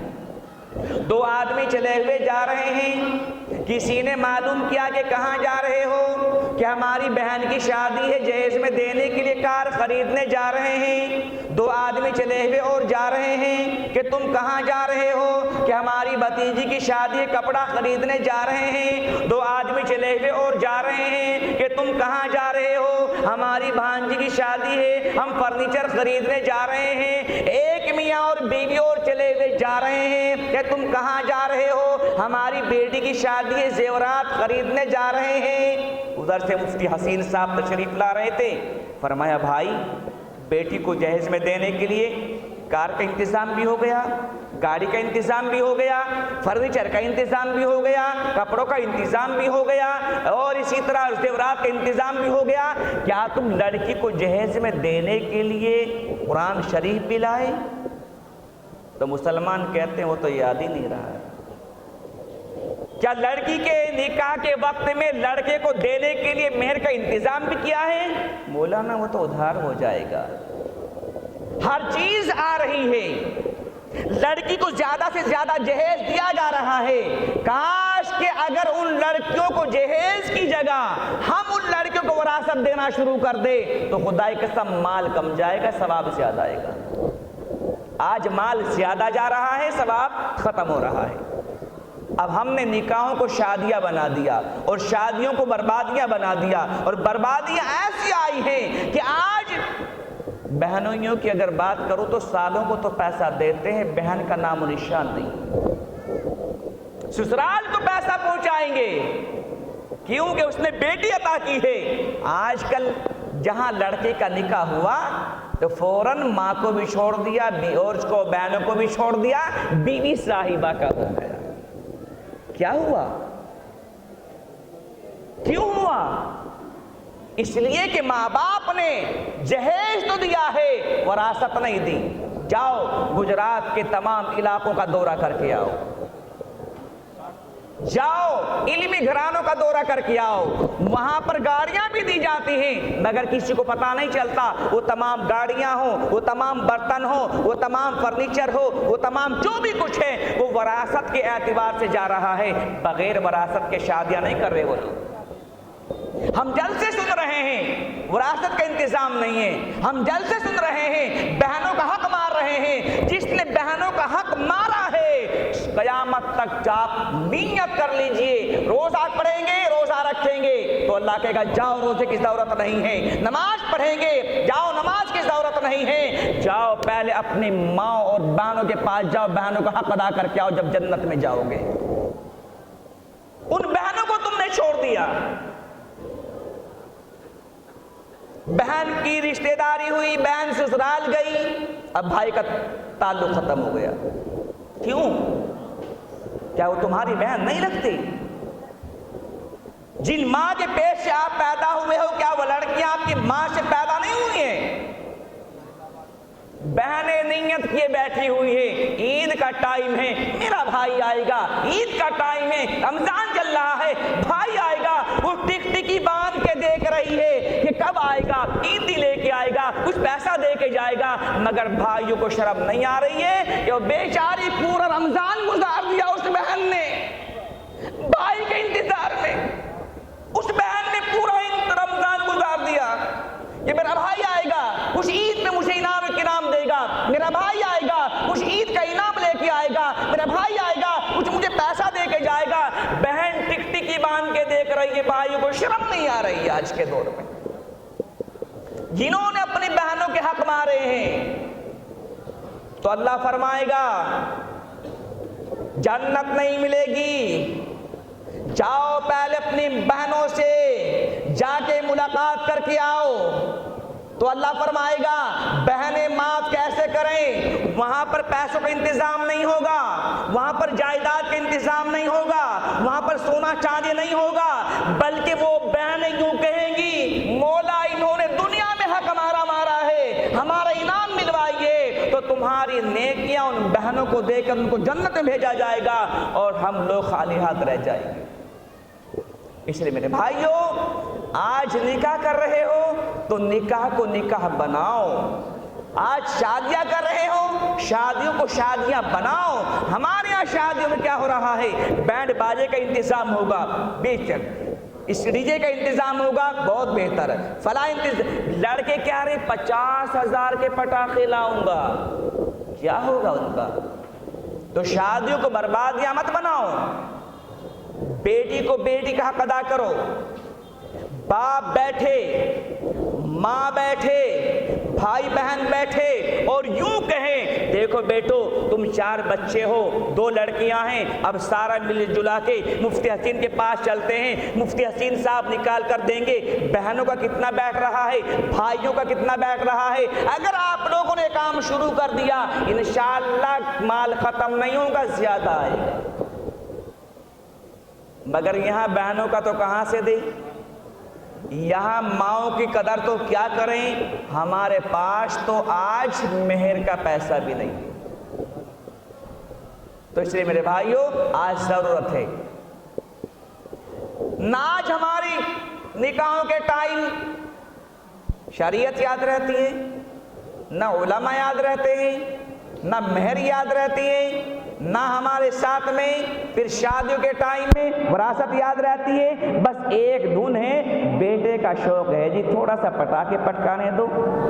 Speaker 1: دو آدمی چلے ہوئے جا رہے ہیں, کسی نے معلوم کیا کہ کہاں جا رہے ہو, کہ ہماری بہن کی شادی ہے, جہیز میں دینے کے لیے کار خریدنے جا رہے ہیں. دو آدمی چلے ہوئے اور جا رہے ہیں کہ تم کہاں جا رہے ہو, کہ ہماری بھتیجی کی شادی ہے, کپڑا خریدنے جا رہے ہیں. دو آدمی چلے ہوئے اور جا رہے ہیں کہ تم کہاں جا رہے ہو, ہماری بھانجی کی شادی ہے, ہم فرنیچر خریدنے جا رہے ہیں. ایک میاں اور بیوی اور چلے ہوئے جا رہے ہیں کہ تم کہاں جا رہے ہو, ہماری بیٹی کی شادی ہے, زیورات خریدنے جا رہے ہیں. ادھر سے مفتی حسین صاحب تشریف لا رہے تھے. فرمایا بھائی بیٹی کو جہیز میں دینے کے لیے کار کا انتظام بھی ہو گیا, گاڑی کا انتظام بھی ہو گیا, فرنیچر کا انتظام بھی ہو گیا, کپڑوں کا انتظام بھی ہو گیا, اور اسی طرح زیورات کا انتظام بھی ہو گیا. کیا تم لڑکی کو جہیز میں دینے کے لیے قرآن شریف بھی لائے؟ تو مسلمان کہتے ہیں وہ تو یاد ہی نہیں رہا ہے. کیا لڑکی کے نکاح کے وقت میں لڑکے کو دینے کے لیے مہر کا انتظام بھی کیا ہے؟ مولانا وہ تو ادھار ہو جائے گا. ہر چیز آ رہی ہے, لڑکی کو زیادہ سے زیادہ جہیز دیا جا رہا ہے. کاش کہ اگر ان لڑکیوں کو جہیز کی جگہ ہم ان لڑکیوں کو وراثت دینا شروع کر دے تو خدا کی قسم مال کم جائے گا, ثواب زیادہ آئے گا. آج مال زیادہ جا رہا ہے, ثواب ختم ہو رہا ہے. اب ہم نے نکاحوں کو شادیاں بنا دیا اور شادیوں کو بربادیاں بنا دیا, اور بربادیاں ایسی آئی ہیں کہ آج بہنوئیوں کی اگر بات کروں تو سالوں کو تو پیسہ دیتے ہیں, بہن کا نام و نشان نہیں. سسرال کو پیسہ پہنچائیں گے کیونکہ اس نے بیٹی عطا کی ہے. آج کل جہاں لڑکے کا نکاح ہوا تو فوراً ماں کو بھی چھوڑ دیا اور اس کو بہنوں کو بھی چھوڑ دیا, بیوی صاحبہ کا ہو گیا. کیا ہوا؟ کیوں ہوا؟ اس لیے کہ ماں باپ نے جہیز تو دیا ہے, وراثت نہیں دی. جاؤ گجرات کے تمام علاقوں کا دورہ کر کے آؤ, جاؤ علمی گھرانوں کا دورہ کر کے آؤ. وہاں پر گاڑیاں بھی دی جاتی ہیں مگر کسی کو پتہ نہیں چلتا. وہ تمام گاڑیاں ہوں, وہ تمام برتن ہوں, وہ تمام فرنیچر ہو, وہ تمام جو بھی کچھ ہے وہ وراثت کے اعتبار سے جا رہا ہے. بغیر وراثت کے شادیاں نہیں کر رہے وہ لوگ. ہم جلسے سن رہے ہیں, وراثت کا انتظام نہیں ہے. ہم جلسے سن رہے ہیں, بہنوں کا حق مار رہے ہیں. جس نے بہنوں کا حق مارا ہے قیامت تک آپ نیت کر لیجئے, روزہ پڑھیں گے, روزہ رکھیں گے تو اللہ کہے گا جاؤ روزے کی ضرورت نہیں ہے. نماز پڑھیں گے, جاؤ نماز کی ضرورت نہیں ہے. جاؤ پہلے اپنی ماں اور بہنوں کے پاس جاؤ, بہنوں کا حق ادا کر کے آؤ, جب جنت میں جاؤ گے. ان بہنوں کو تم نے چھوڑ دیا. بہن کی رشتہ داری ہوئی, بہن سسرال گئی, اب بھائی کا تعلق ختم ہو گیا. کیوں؟ کیا وہ تمہاری بہن نہیں لگتی؟ جن ماں کے پیٹ سے آپ پیدا ہوئے ہو کیا وہ لڑکیاں آپ کی ماں سے پیدا نہیں ہوئی ہیں؟ بہنیں نیت کیے بیٹھی ہوئی ہے, عید کا ٹائم ہے, میرا بھائی آئے گا, عید کا ٹائم ہے, رمضان چل رہا ہے, بھائی آئے گا. وہ ٹک ٹکی باندھ کے دیکھ رہی ہے کہ کب آئے گا, عیدی لے کے آئے گا, کچھ پیسہ دے کے جائے گا. مگر بھائیوں کو شرم نہیں آ رہی ہے کہ وہ بیچاری پورا رمضان گزار دیا اس بہن نے. بھائی کے انتظار میں اس بہن نے پورا رمضان گزار دیا کہ میرا بھائی آئے گا، اس عید میں مجھے انعام دے گا، میرا بھائی آئے گا، اس عید کا انعام لے کے آئے گا، میرا بھائی آئے گا، کچھ مجھے پیسہ دے کے جائے گا۔ بہن ٹک ٹکی باندھ کے دیکھ رہی ہے، بھائیوں کو شرم نہیں آ رہی ہے آج کے دور میں۔ جنہوں نے اپنی بہنوں کے حق مارے ہیں تو اللہ فرمائے گا جنت نہیں ملے گی، جاؤ پہلے اپنی بہنوں سے جا کے ملاقات کر کے آؤ۔ تو اللہ فرمائے گا بہنیں معاف کیسے کریں؟ وہاں پر پیسوں کا انتظام نہیں ہوگا، وہاں پر جائیداد کا انتظام نہیں ہوگا، وہاں پر سونا چاندی نہیں ہوگا، بلکہ وہ بہنیں یوں کہیں گی مولا انہوں نے دنیا میں حق ہمارا مارا ہے، ہمارا انعام ملوائیے۔ تو تمہاری نیکیاں ان بہنوں کو دے کر ان کو جنت میں بھیجا جائے گا اور ہم لوگ خالی ہاتھ رہ جائیں گے۔ اس لیے میرے بھائیوں، آج نکاح کر رہے ہو تو نکاح کو نکاح بناؤ، آج شادیاں کر رہے ہو شادیوں کو شادیاں بناؤ۔ ہمارے یہاں شادیوں میں کیا ہو رہا ہے؟ بینڈ باجے کا انتظام ہوگا، بے شک اس ڈی جے کا انتظام ہوگا، بہت بہتر ہے، فلاں لڑکے کیا رہے 50,000 کے پٹاخے لاؤں گا، کیا ہوگا ان کا؟ تو شادیوں کو بربادیاں مت بناؤ، بیٹی کو بیٹی کا حق ادا کرو۔ باپ بیٹھے، ماں بیٹھے، بھائی بہن بیٹھے اور یوں کہیں دیکھو بیٹو تم 4 بچے ہو، 2 لڑکیاں ہیں، اب سارا مل جلا کے مفتی حسین کے پاس چلتے ہیں، مفتی حسین صاحب نکال کر دیں گے۔ بہنوں کا کتنا بیٹھ رہا ہے، بھائیوں کا کتنا بیٹھ رہا ہے۔ اگر آپ لوگوں نے کام شروع کر دیا انشاءاللہ مال ختم نہیں ہوگا، زیادہ آئے گا۔ مگر یہاں بہنوں کا تو کہاں سے دیں؟ یہاں ماؤں کی قدر تو کیا کریں؟ ہمارے پاس تو آج مہر کا پیسہ بھی نہیں۔ تو اس لیے میرے بھائیوں آج ضرورت ہے، نہ آج ہماری نکاحوں کے ٹائم شریعت یاد رہتی ہے، نہ علماء یاد رہتے ہیں، نہ مہر یاد رہتی ہے، نہ ہمارے ساتھ میں پھر شادیوں کے ٹائم میں وراثت یاد رہتی ہے۔ بس ایک دھن ہے، بیٹے کا شوق ہے جی تھوڑا سا پٹاخے پٹکانے دو،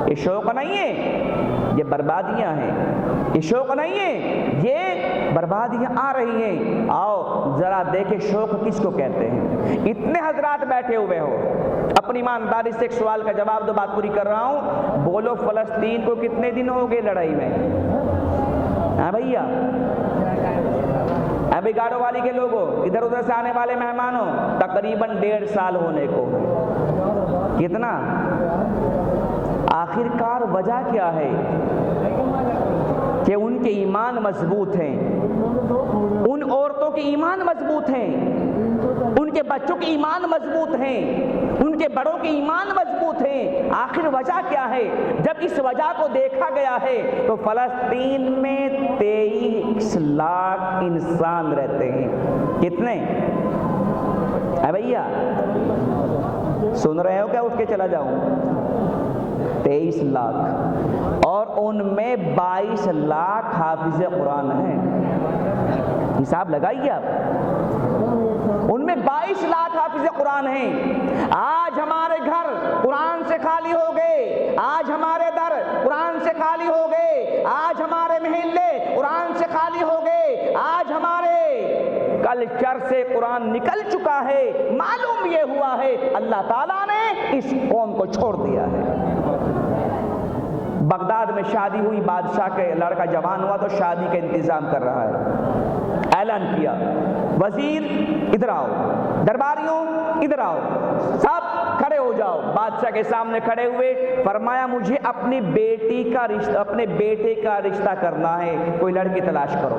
Speaker 1: یہ شوق نہیں ہے، یہ بربادیاں ہیں، یہ شوق نہیں ہے، یہ بربادیاں آ رہی ہیں۔ آؤ ذرا دیکھیں شوق کس کو کہتے ہیں۔ اتنے حضرات بیٹھے ہوئے ہو، اپنی ایمانداری سے ایک سوال کا جواب دو، بات پوری کر رہا ہوں۔ بولو فلسطین کو کتنے دن ہو گئے لڑائی میں؟ ہاں بھیا، ابھی گاڑو والی کے لوگوں، ادھر ادھر سے آنے والے مہمانوں، تقریباً 1.5 سال ہونے کو۔ کتنا؟ آخر کار وجہ کیا ہے؟ کہ ان کے ایمان مضبوط ہیں، ان عورتوں کے ایمان مضبوط ہیں، ان کے بچوں کے ایمان مضبوط ہیں، ان کے بڑوں کے ایمان مضبوط ہیں۔ آخر وجہ کیا ہے؟ جب اس وجہ کو دیکھا گیا ہے تو فلسطین میں 23 لاکھ انسان رہتے ہیں۔ کتنے؟ اے بھیا سن رہے ہو کیا؟ اٹھ کے چلا جاؤں۔ 23 لاکھ، اور ان میں 22 لاکھ حافظ قرآن ہیں۔ حساب لگائیے آپ، ان میں 22 لاکھ حافظ قرآن ہیں۔ آج ہمارے گھر قرآن سے خالی ہو گئے، آج ہمارے در قرآن سے خالی ہو گئے، آج ہمارے محلے قرآن سے خالی ہو گئے، آج ہمارے کلچر سے قرآن نکل چکا ہے۔ معلوم یہ ہوا ہے اللہ تعالیٰ نے اس قوم کو چھوڑ دیا ہے۔ بغداد میں شادی ہوئی، بادشاہ کے لڑکا جوان ہوا تو شادی کا انتظام کر رہا ہے، اعلان کیا وزیر ادھر آؤ، درباریوں ادھر آؤ، سب کھڑے ہو جاؤ۔ بادشاہ کے سامنے کھڑے ہوئے، فرمایا مجھے اپنی بیٹی کا رشتہ، اپنے بیٹے کا رشتہ کرنا ہے، کوئی لڑکی تلاش کرو۔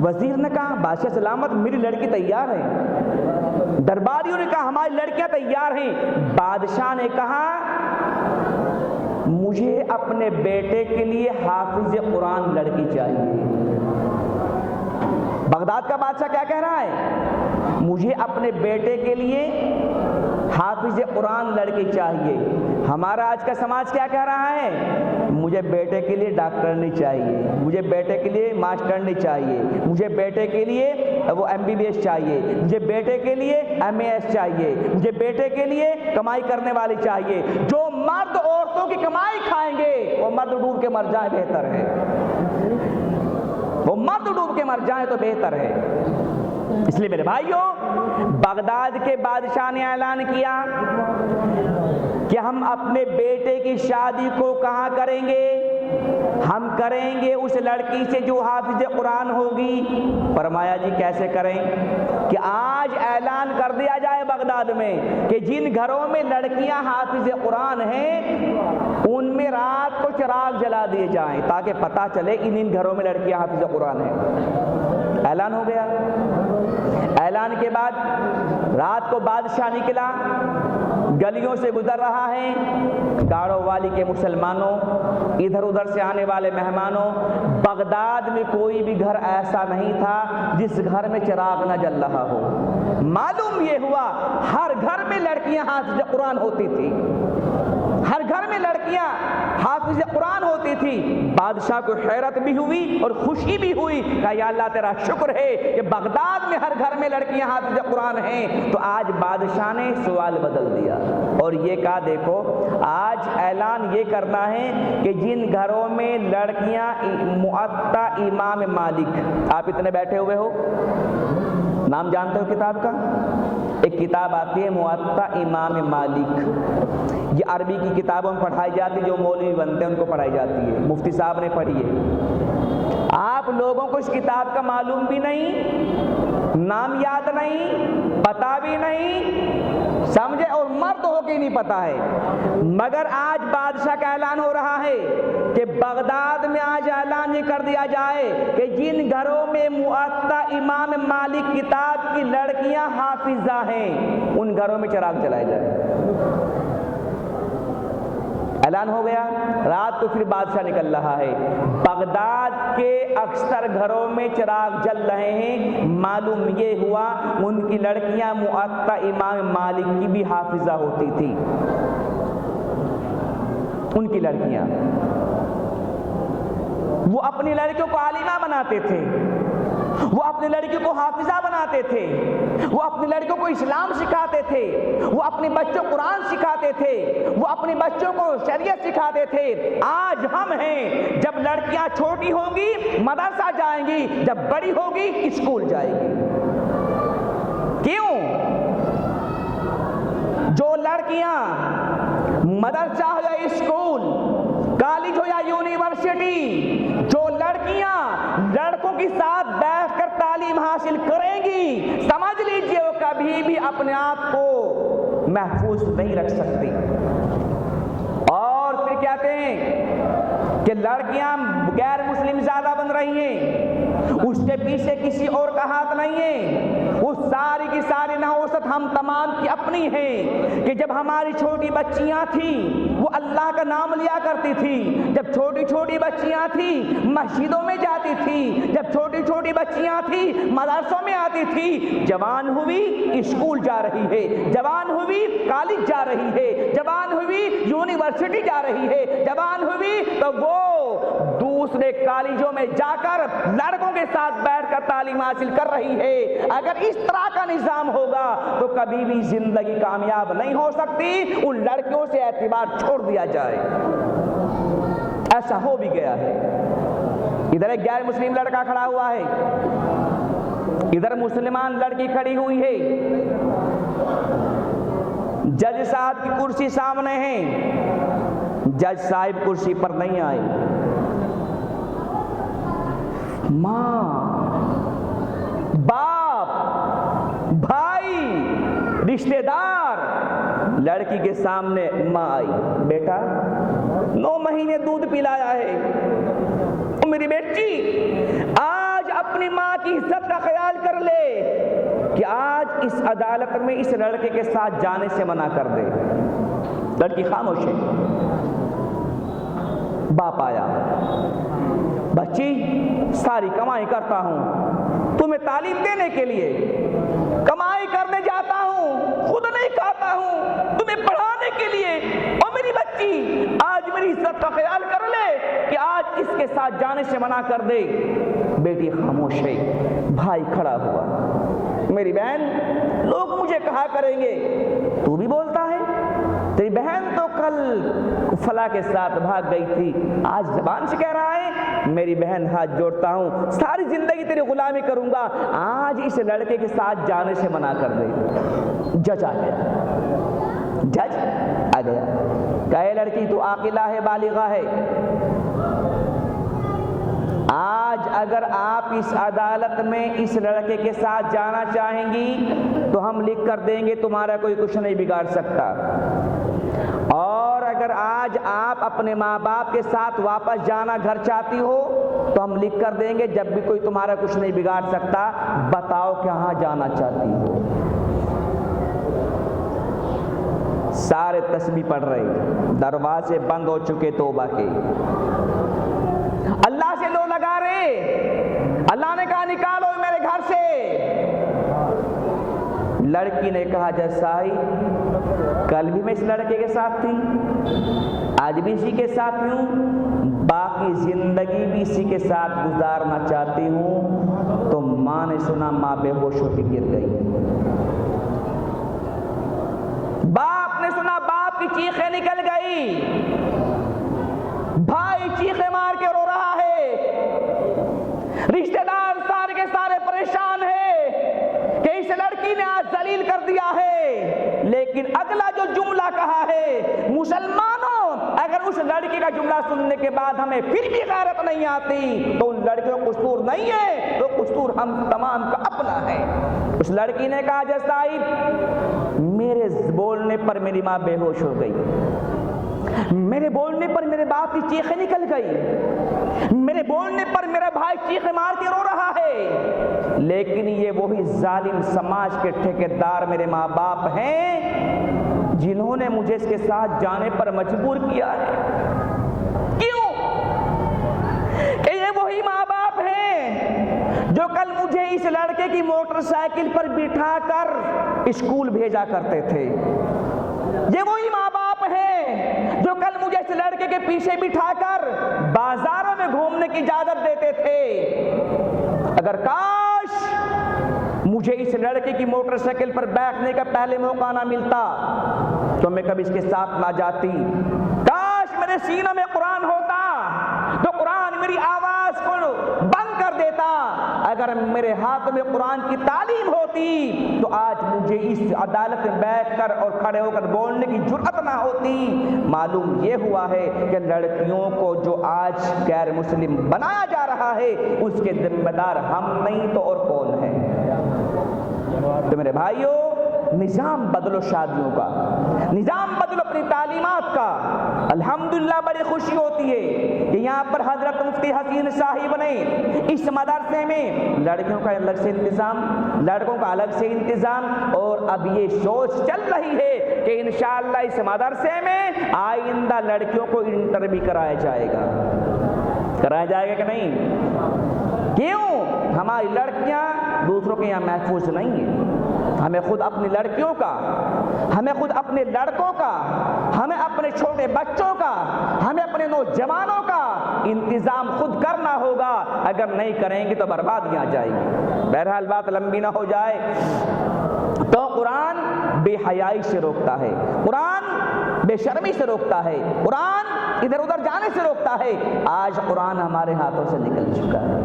Speaker 1: وزیر نے کہا بادشاہ سلامت میری لڑکی تیار ہے۔ درباریوں نے کہا ہماری لڑکیاں تیار ہیں۔ بادشاہ نے کہا مجھے اپنے بیٹے کے لیے حافظ قرآن لڑکی چاہیے۔ بغداد کا بادشاہ کیا کہہ رہا ہے؟ مجھے اپنے بیٹے کے لیے حافظ قرآن لڑکی چاہیے۔ ہمارا آج کا سماج کیا کہہ رہا ہے؟ مجھے بیٹے کے لیے ڈاکٹر نہیں چاہیے، مجھے بیٹے کے لیے ماسٹر نہیں چاہیے، مجھے بیٹے کے لیے وہ MBBS چاہیے، مجھے بیٹے کے لیے MAS چاہیے، مجھے بیٹے کے لیے کمائی کرنے والی چاہیے۔ جو مرد عورتوں کی کمائی کھائیں گے وہ مرد ڈوب کے مر جائے بہتر ہے، وہ مرد ڈوب کے مر جائیں تو بہتر ہے۔ اس لیے میرے بھائیوں، بغداد کے بادشاہ نے اعلان کیا کہ ہم اپنے بیٹے کی شادی کو کہاں کریں گے؟ ہم کریں گے اس لڑکی سے جو حافظ قرآن ہوگی۔ فرمایا جی کیسے کریں؟ کہ آج اعلان کر دیا جائے بغداد میں کہ جن گھروں میں لڑکیاں حافظ قرآن ہیں ان میں رات کو چراغ جلا دیے جائیں تاکہ پتہ چلے ان گھروں میں لڑکیاں حافظ قرآن ہیں۔ اعلان ہو گیا۔ اعلان کے بعد رات کو بادشاہ نکلا، گلیوں سے گزر رہا ہے، گاڑوں والی کے مسلمانوں، ادھر ادھر سے آنے والے مہمانوں، بغداد میں کوئی بھی گھر ایسا نہیں تھا جس گھر میں چراغ نہ جل رہا ہو۔ معلوم یہ ہوا ہر گھر میں لڑکیاں حافظ قرآن ہوتی تھی، ہر گھر میں لڑکیاں حافظ قرآن ہوتی تھی۔ بادشاہ کو حیرت بھی ہوئی اور خوشی بھی ہوئی، کہا یا اللہ تیرا شکر ہے کہ بغداد میں ہر گھر میں لڑکیاں حافظ قرآن ہیں۔ تو آج بادشاہ نے سوال بدل دیا اور یہ کہا دیکھو آج اعلان یہ کرنا ہے کہ جن گھروں میں لڑکیاں موطا امام مالک، آپ اتنے بیٹھے ہوئے ہو، نام جانتے ہو کتاب کا؟ ایک کتاب آتی ہے موطا امام مالک، یہ عربی کی کتابوں میں پڑھائی جاتی ہے، جو مولوی بنتے ہیں ان کو پڑھائی جاتی ہے، مفتی صاحب نے پڑھی ہے۔ آپ لوگوں کو اس کتاب کا معلوم بھی نہیں، نام یاد نہیں، پتہ بھی نہیں، سمجھے، اور مرد ہو کے نہیں پتہ ہے، مگر آج بادشاہ کا اعلان ہو رہا ہے کہ بغداد میں آج اعلان یہ کر دیا جائے کہ جن گھروں میں موطا امام مالک کتاب کی لڑکیاں حافظہ ہیں ان گھروں میں چراغ جلائے جائے۔ اعلان ہو گیا۔ رات کو پھر بادشاہ نکل رہا ہے، بغداد کے اکثر گھروں میں چراغ جل رہے ہیں۔ معلوم یہ ہوا ان کی لڑکیاں موطا امام مالک کی بھی حافظہ ہوتی تھی، ان کی لڑکیاں، وہ اپنی لڑکیوں کو عالمہ بناتے تھے، وہ اپنی لڑکیوں کو حافظہ بناتے تھے، وہ اپنی لڑکیوں کو اسلام سکھاتے تھے، وہ اپنے بچوں کو قرآن سکھاتے تھے، وہ اپنے بچوں کو شریعت سکھاتے تھے۔ آج ہم ہیں، جب لڑکیاں چھوٹی ہوں گی مدرسہ جائیں گی، جب بڑی ہوگی اسکول جائیں گی۔ کیوں؟ جو لڑکیاں مدرسہ ہو یا اسکول، کالج ہو یا یونیورسٹی، جو لڑکیاں لڑکوں کے ساتھ بیٹھ کر تعلیم حاصل کریں گی، سمجھ لیجئے وہ کبھی بھی اپنے آپ کو محفوظ نہیں رکھ سکتی۔ اور پھر کیا کہیں کہ لڑکیاں غیر مسلم زیادہ بن رہی ہیں، اس کے پیچھے کسی اور کا ہاتھ نہیں ہے، وہ ساری کی ساری نحوست ہم تمام کی اپنی ہے کہ جب ہماری چھوٹی بچیاں تھیں وہ اللہ کا نام لیا کرتی تھی، جب چھوٹی چھوٹی بچیاں تھیں مسجدوں میں جاتی تھی، جب چھوٹی چھوٹی بچیاں تھیں مدرسوں میں آتی تھی، جوان ہوئی اسکول جا رہی ہے، جوان ہوئی کالج جا رہی ہے، جوان ہوئی یونیورسٹی جا رہی ہے، جوان ہوئی تو وہ دوسرے کالجوں میں جا کر لڑکوں کے ساتھ بیٹھ کر تعلیم حاصل کر رہی ہے۔ اگر اس طرح کا نظام ہوگا تو کبھی بھی زندگی کامیاب نہیں ہو سکتی، ان لڑکیوں سے اعتبار چھوڑ دیا جائے۔ ایسا ہو بھی گیا ہے۔ ادھر ایک غیر مسلم لڑکا کھڑا ہوا ہے، ادھر مسلمان لڑکی کھڑی ہوئی ہے، جج صاحب کی کرسی سامنے ہے، جج صاحب کرسی پر نہیں آئے، ماں، باپ، بھائی، رشتہ دار لڑکی کے سامنے ماں آئی، بیٹا 9 مہینے دودھ پلایا ہے، او میری بیٹی آج اپنی ماں کی عزت کا خیال کر لے کہ آج اس عدالت میں اس لڑکے کے ساتھ جانے سے منع کر دے۔ لڑکی خاموش ہے۔ باپ آیا، بچی ساری کمائی کرتا ہوں تمہیں تعلیم دینے کے لیے، کمائی کرنے جاتا ہوں خود نہیں کھاتا ہوں تمہیں پڑھانے کے لیے، اور میری ساتھ جانے سے منع کر دے۔ بیٹی خاموش ہے، بھائی کھڑا ہوا۔ میری بہن، لوگ مجھے کہا کریں گے تو بھی بولتا ہے، تیری بہن تو کل فلاں کے ساتھ بھاگ گئی تھی، آج زبان سے کہہ رہا ہے۔ میری بہن، ہاتھ جوڑتا ہوں، ساری زندگی تیری غلامی کروں گا، آج اس لڑکے کے ساتھ جانے سے منع کر دے۔ جج آ گیا، جج آ گیا، کہے لڑکی تو عاقلہ ہے، بالغہ ہے، آج اگر آپ اس عدالت میں اس لڑکے کے ساتھ جانا چاہیں گی تو ہم لکھ کر دیں گے، تمہارا کوئی کچھ نہیں بگاڑ سکتا، اور اگر آج آپ اپنے ماں باپ کے ساتھ واپس جانا گھر چاہتی ہو تو ہم لکھ کر دیں گے، جب بھی کوئی تمہارا کچھ نہیں بگاڑ سکتا، بتاؤ کہاں جانا چاہتی ہو۔ سارے تسبیح پڑھ رہے، دروازے بند ہو چکے توبہ کے، اللہ سے لو لگا رہے۔ اللہ نے کہا نکالو میرے گھر سے۔ لڑکی نے کہا جج صاحب، کل بھی میں اس لڑکے کے ساتھ تھی، آج بھی اسی کے ساتھ ہوں، باقی زندگی بھی اسی کے ساتھ گزارنا چاہتی ہوں۔ تو ماں نے سنا، ماں بے ہوش ہو کے گر گئی۔ باپ نے سنا، باپ کی چیخیں نکل گئی، بھائی چیخیں مار کے رو رہا ہے، رشتہ دار سارے کے سارے پریشان ہیں کہ اس لڑکی نے آج ذلیل کر دیا ہے۔ لیکن اگلا جو جملہ کہا ہے، مسلمانوں اگر اس لڑکی کا جملہ سننے کے بعد ہمیں پھر بھی غیرت نہیں آتی تو ان لڑکیوں کو قصور نہیں ہے، تو قصور ہم تمام کا اپنا ہے۔ اس لڑکی نے کہا جج صاحب، میرے بولنے پر میری ماں بے ہوش ہو گئی، میرے بولنے پر میرے باپ کی چیخیں نکل گئی، میرے بولنے پر میرا بھائی چیخیں مار کے رو رہا ہے، لیکن یہ وہی ظالم سماج کے ٹھیکیدار میرے ماں باپ ہیں جنہوں نے مجھے اس کے ساتھ جانے پر مجبور کیا ہے۔ کیوں؟ کہ یہ وہی ماں باپ ہیں جو کل مجھے اس لڑکے کی موٹر سائیکل پر بٹھا کر اسکول بھیجا کرتے تھے، یہ وہی ماں باپ ہیں جو کل مجھے اس لڑکے کے پیچھے بٹھا کر بازاروں میں گھومنے کی اجازت دیتے تھے۔ اگر کاش مجھے اس لڑکے کی موٹر سائیکل پر بیٹھنے کا پہلے موقع نہ ملتا تو میں کبھی اس کے ساتھ نہ جاتی۔ کاش میرے سینوں میں قرآن ہوتا تو قرآن میری آواز کو بند کر دیتا۔ اگر میرے ہاتھ میں قرآن کی تعلیم ہوتی تو آج مجھے اس عدالت میں بیٹھ کر اور کھڑے ہو کر بولنے کی جرأت نہ ہوتی۔ معلوم یہ ہوا ہے کہ لڑکیوں کو جو آج غیر مسلم بنایا جا رہا ہے اس کے ذمہ دار ہم نہیں تو اور کون ہے؟ تو میرے بھائیوں، نظام بدلو شادیوں کا، نظام بدلو اپنی تعلیمات کا۔ الحمدللہ بڑی خوشی ہوتی ہے کہ یہاں پر حضرت مفتی حسین صاحب نے اس مدرسے میں لڑکیوں کا الگ سے انتظام، لڑکوں کا الگ سے انتظام، اور اب یہ سوچ چل رہی ہے کہ انشاءاللہ اس مدرسے میں آئندہ لڑکیوں کو انٹر بھی کرایا جائے گا۔ کرایا جائے گا کہ نہیں؟ کیوں؟ ہماری لڑکیاں دوسروں کے یہاں محفوظ نہیں ہیں۔ ہمیں خود اپنی لڑکیوں کا، ہمیں خود اپنے لڑکوں کا، ہمیں اپنے چھوٹے بچوں کا، ہمیں اپنے نوجوانوں کا انتظام خود کرنا ہوگا۔ اگر نہیں کریں گے تو بربادیاں جائیں گی۔ بہرحال بات لمبی نہ ہو جائے تو قرآن بے حیائی سے روکتا ہے، قرآن بے شرمی سے روکتا ہے، قرآن ادھر ادھر جانے سے روکتا ہے۔ آج قرآن ہمارے ہاتھوں سے نکل چکا ہے۔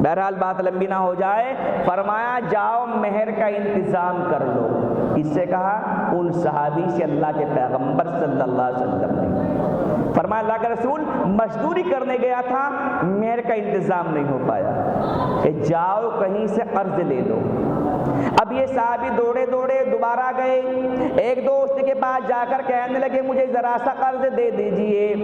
Speaker 1: بہرحال بات لمبی نہ ہو جائے، فرمایا جاؤ مہر کا انتظام کر لو۔ اس سے کہا ان صحابی سے اللہ کے پیغمبر صلی اللہ علیہ وسلم نے فرمایا، اللہ کا رسول مزدوری کرنے گیا تھا، مہر کا انتظام نہیں ہو پایا، کہ جاؤ کہیں سے قرض لے لو۔ اب یہ صحابی دوڑے دوڑے دوبارہ گئے، ایک دوست کے پاس جا کر کہنے لگے مجھے ذرا سا قرض دے دیجئے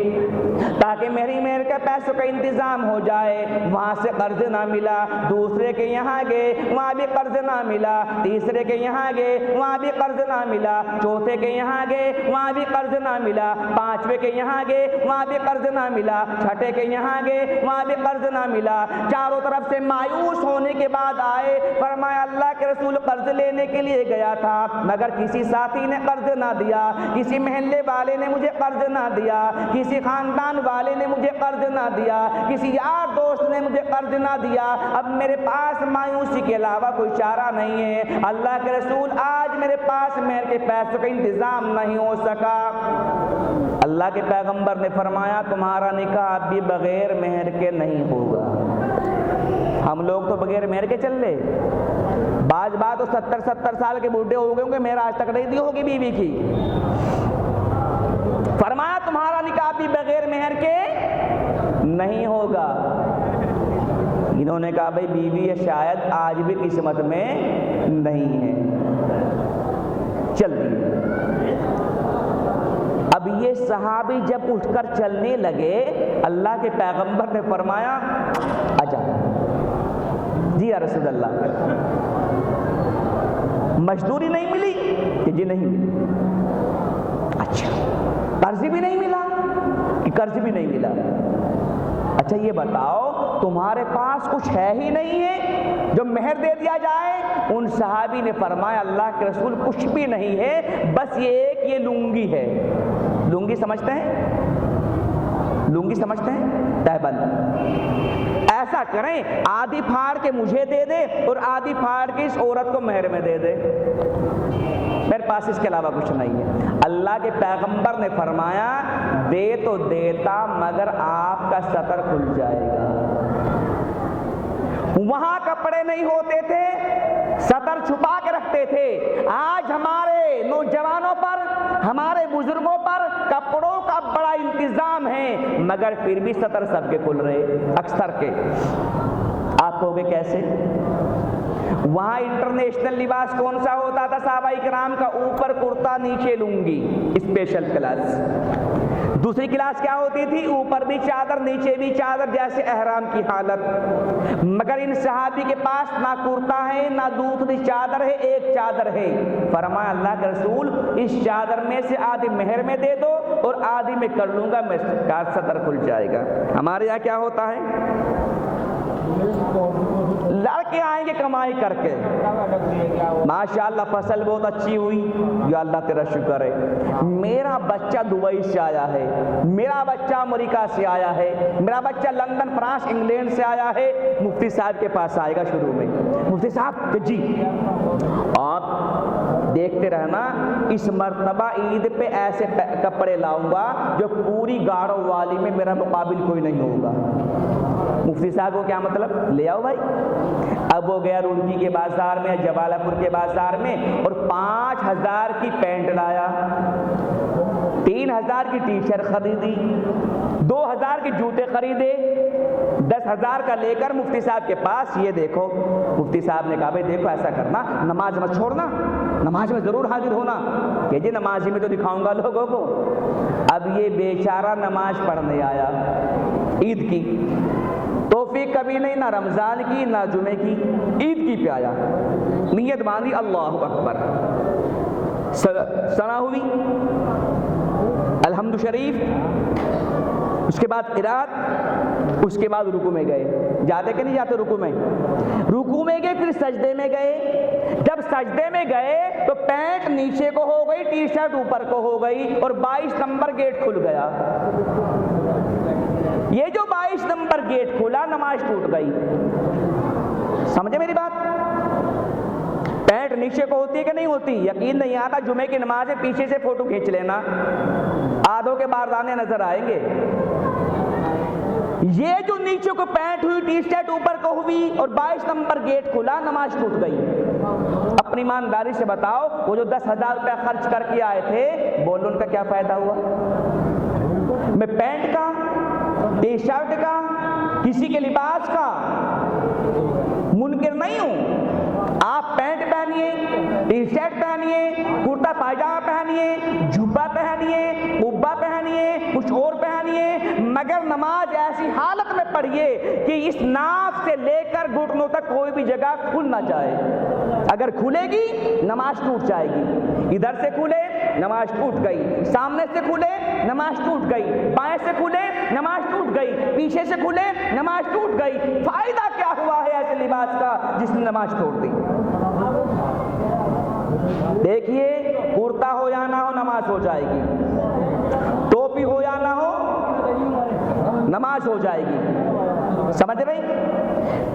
Speaker 1: تاکہ میری مہر کے پیسوں کا انتظام ہو جائے۔ وہاں سے قرض نہ ملا، دوسرے کے یہاں گئے، وہاں بھی قرض نہ ملا، تیسرے کے یہاں گئے، وہاں بھی قرض نہ ملا، چوتھے کے یہاں گئے، وہاں بھی قرض نہ ملا، پانچویں کے یہاں گئے، وہاں بھی قرض نہ ملا، چھٹے کے یہاں گئے، وہاں بھی قرض نہ ملا۔ چاروں طرف سے مایوس ہونے کے بعد آئے، فرمایا اللہ کے رسول قرض لینے کے لیے گیا تھا، مگر کسی ساتھی نے قرض نہ دیا، کسی محلے والے نے مجھے قرض نہ دیا، کسی خاندان والے نے مجھے قرض نہ دیا، کسی یار دوست نے مجھے قرض نہ دیا، اب میرے پاس مایوسی کے علاوہ کوئی چارہ نہیں ہے۔ اللہ کے رسول آج میرے پاس مہر کے پیسوں کا انتظام نہیں ہو سکا۔ اللہ کے پیغمبر نے فرمایا تمہارا نکاح اب بھی بغیر مہر کے نہیں ہوگا۔ ہم لوگ تو بغیر مہر کے چل رہے، بعض بات تو 70 سال کے بوڑھے ہو گئے ہوں گے، مہر آج تک نہیں دی ہوگی بیوی کی۔ فرمایا تمہارا نکاح بھی بغیر مہر کے نہیں ہوگا۔ انہوں نے کہا بھائی بیوی ہے شاید آج بھی قسمت میں نہیں ہے، چل دی۔ اب یہ صحابی جب اٹھ کر چلنے لگے، اللہ کے پیغمبر نے فرمایا آجا۔ جی یا رسول اللہ، مزدوری نہیں ملی؟ کہ جی نہیں ملی۔ اچھا، قرض بھی نہیں ملا؟ کہ قرض بھی نہیں ملا۔ اچھا یہ بتاؤ تمہارے پاس کچھ ہے ہی نہیں ہے جو مہر دے دیا جائے؟ ان صحابی نے فرمایا اللہ کے رسول کچھ بھی نہیں ہے، بس یہ لنگی ہے۔ لنگی سمجھتے ہیں؟ لنگی سمجھتے ہیں؟ تہبند۔ ایسا کریں آدھی پھاڑ کے مجھے دے دے اور آدھی پھاڑ کے اس عورت کو مہر میں دے دے، میرے پاس اس کے علاوہ کچھ نہیں ہے۔ اللہ کے پیغمبر نے فرمایا دے تو دیتا مگر آپ کا سطر کھل جائے گا۔ وہاں کپڑے نہیں ہوتے تھے، سطر چھپا کے رکھتے تھے۔ آج ہمارے نوجوانوں پر، ہمارے بزرگوں پر کپڑوں کا بڑا انتظام ہے، مگر پھر بھی سطر سب کے کھل رہے، اکثر کے۔ آپ کہو گے کیسے؟ وہاں انٹرنیشنل لباس کون سا ہوتا تھا صحابہ کرام کا؟ اوپر کرتا نیچے لنگی، اسپیشل کلاس۔ دوسری کلاس کیا ہوتی تھی؟ اوپر بھی چادر نیچے بھی چادر، جیسے احرام کی حالت۔ مگر ان صحابی کے پاس نہ کرتا ہے نہ دوسری چادر ہے، ایک چادر ہے۔ فرمایا اللہ کے رسول اس چادر میں سے آدھی مہر میں دے دو اور آدھی میں کر لوں گا، میں سطر کھل جائے گا۔ ہمارے یہاں کیا ہوتا ہے؟ لڑکے آئیں گے کمائی کر کے، ماشاءاللہ فصل بہت اچھی ہوئی، یا اللہ تیرا شکر ہے، میرا بچہ دبئی سے آیا ہے، میرا بچہ امریکہ سے آیا ہے، میرا بچہ لندن فرانس انگلینڈ سے آیا ہے۔ مفتی صاحب کے پاس آئے گا شروع میں، مفتی صاحب جی آپ دیکھتے رہنا، اس مرتبہ عید پہ ایسے کپڑے لاؤں گا جو پوری گاڑوں والی میں میرا مقابل کوئی نہیں ہوگا۔ مفتی صاحب کو کیا مطلب؟ لے آؤ بھائی۔ اب وہ گیا روڑکی کے بازار میں، جوالہ پور کے بازار میں، اور 5000 کی پینٹ لایا، 3000 کی ٹی شرٹ خریدی، 2000 کے جوتے خریدے، 10,000 کا لے کر مفتی صاحب کے پاس، یہ دیکھو۔ مفتی صاحب نے کہا بھائی دیکھو ایسا کرنا، نماز مت چھوڑنا، نماز میں ضرور حاضر ہونا۔ کہ جی نماز ہی میں تو دکھاؤں گا لوگوں کو۔ اب یہ بیچارہ نماز پڑھنے آیا عید کی، توفیق کبھی نہیں، نہ رمضان کی نہ جمعے کی، عید کی پہ آیا، نیت باندھی اللہ اکبر، ثنا ہوئی، الحمد شریف، اس کے بعد قرات، اس کے بعد رکوع میں گئے۔ جاتے کہ نہیں جاتے رکوع میں؟ رکوع میں گئے، پھر سجدے میں گئے۔ جب سجدے میں گئے تو پینٹ نیچے کو ہو گئی، ٹی شرٹ اوپر کو ہو گئی، اور 22 نمبر گیٹ کھل گیا۔ یہ جو 22 نمبر گیٹ کھلا، نماز ٹوٹ گئی۔ سمجھے میری بات؟ پینٹ نیچے کو ہوتی ہے کہ نہیں ہوتی؟ یقین نہیں آتا، جمعے کی نماز ہے، پیچھے سے فوٹو کھینچ لینا، آدھوں کے باردانے نظر آئیں گے۔ یہ جو نیچے کو پینٹ ہوئی، ٹی شرٹ اوپر کو ہوئی، اور 22 نمبر گیٹ کھلا، نماز ٹوٹ گئی۔ اپنی ایمانداری سے بتاؤ، وہ جو 10,000 روپیہ خرچ کر کے آئے تھے، بولو ان کا کیا فائدہ ہوا؟ میں پینٹ کا، ٹی شرٹ کا، کسی کے لباس کا منکر نہیں ہوں۔ آپ پینٹ پہنیے، ٹی شرٹ پہنیے، کرتا پائجامہ پہنیے، جبہ پہنیے، قبہ پہنیے، کچھ اور پہنیے، مگر نماز ایسی حالت میں پڑھیے کہ اس ناف سے لے کر گھٹنوں تک کوئی بھی جگہ کھل نہ جائے۔ اگر کھلے گی نماز ٹوٹ جائے گی۔ ادھر سے کھلے نماز ٹوٹ گئی، سامنے سے کھلے نماز ٹوٹ گئی، بائیں سے کھلے نماز ٹوٹ گئی، پیچھے سے کھلے نماز ٹوٹ گئی۔ فائدہ کیا ہوا ہے ایسے لباس کا جس نے نماز توڑ دی؟
Speaker 2: دیکھیے کرتا ہو یا نہ ہو نماز ہو جائے گی، ٹوپی ہو یا نہ ہو نماز ہو جائے گی، سمجھ رہے؟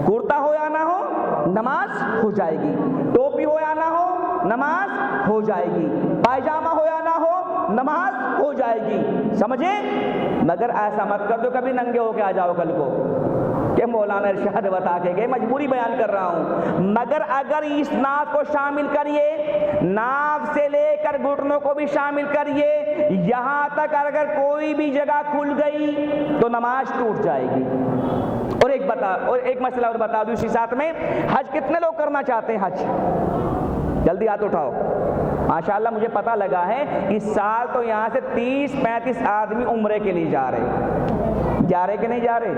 Speaker 2: کرتا ہو یا نہ ہو نماز ہو جائے گی، ٹوپی ہو یا نہ ہو نماز ہو جائے گی، پائجامہ ہو یا نہ ہو نماز ہو جائے گی، سمجھے؟ مگر ایسا مت کر دو کبھی ننگے ہو کے آ جاؤ کل کو کہ مولانا ارشاد بتا کے گئے، مجبوری بیان کر رہا ہوں۔ مگر اگر اس ناف کو شامل کریے، ناف سے لے کر گھٹنوں کو بھی شامل کریے، یہاں تک اگر کوئی بھی جگہ کھل گئی تو نماز ٹوٹ جائے گی۔ اور ایک مسئلہ اور بتا دوں اسی ساتھ میں، حج کتنے لوگ کرنا چاہتے ہیں؟ حج جلدی ہاتھ اٹھاؤ۔ ماشاءاللہ مجھے پتہ لگا ہے اس سال تو یہاں سے 30-35 آدمی عمرے کے لیے جا رہے کہ نہیں جا رہے؟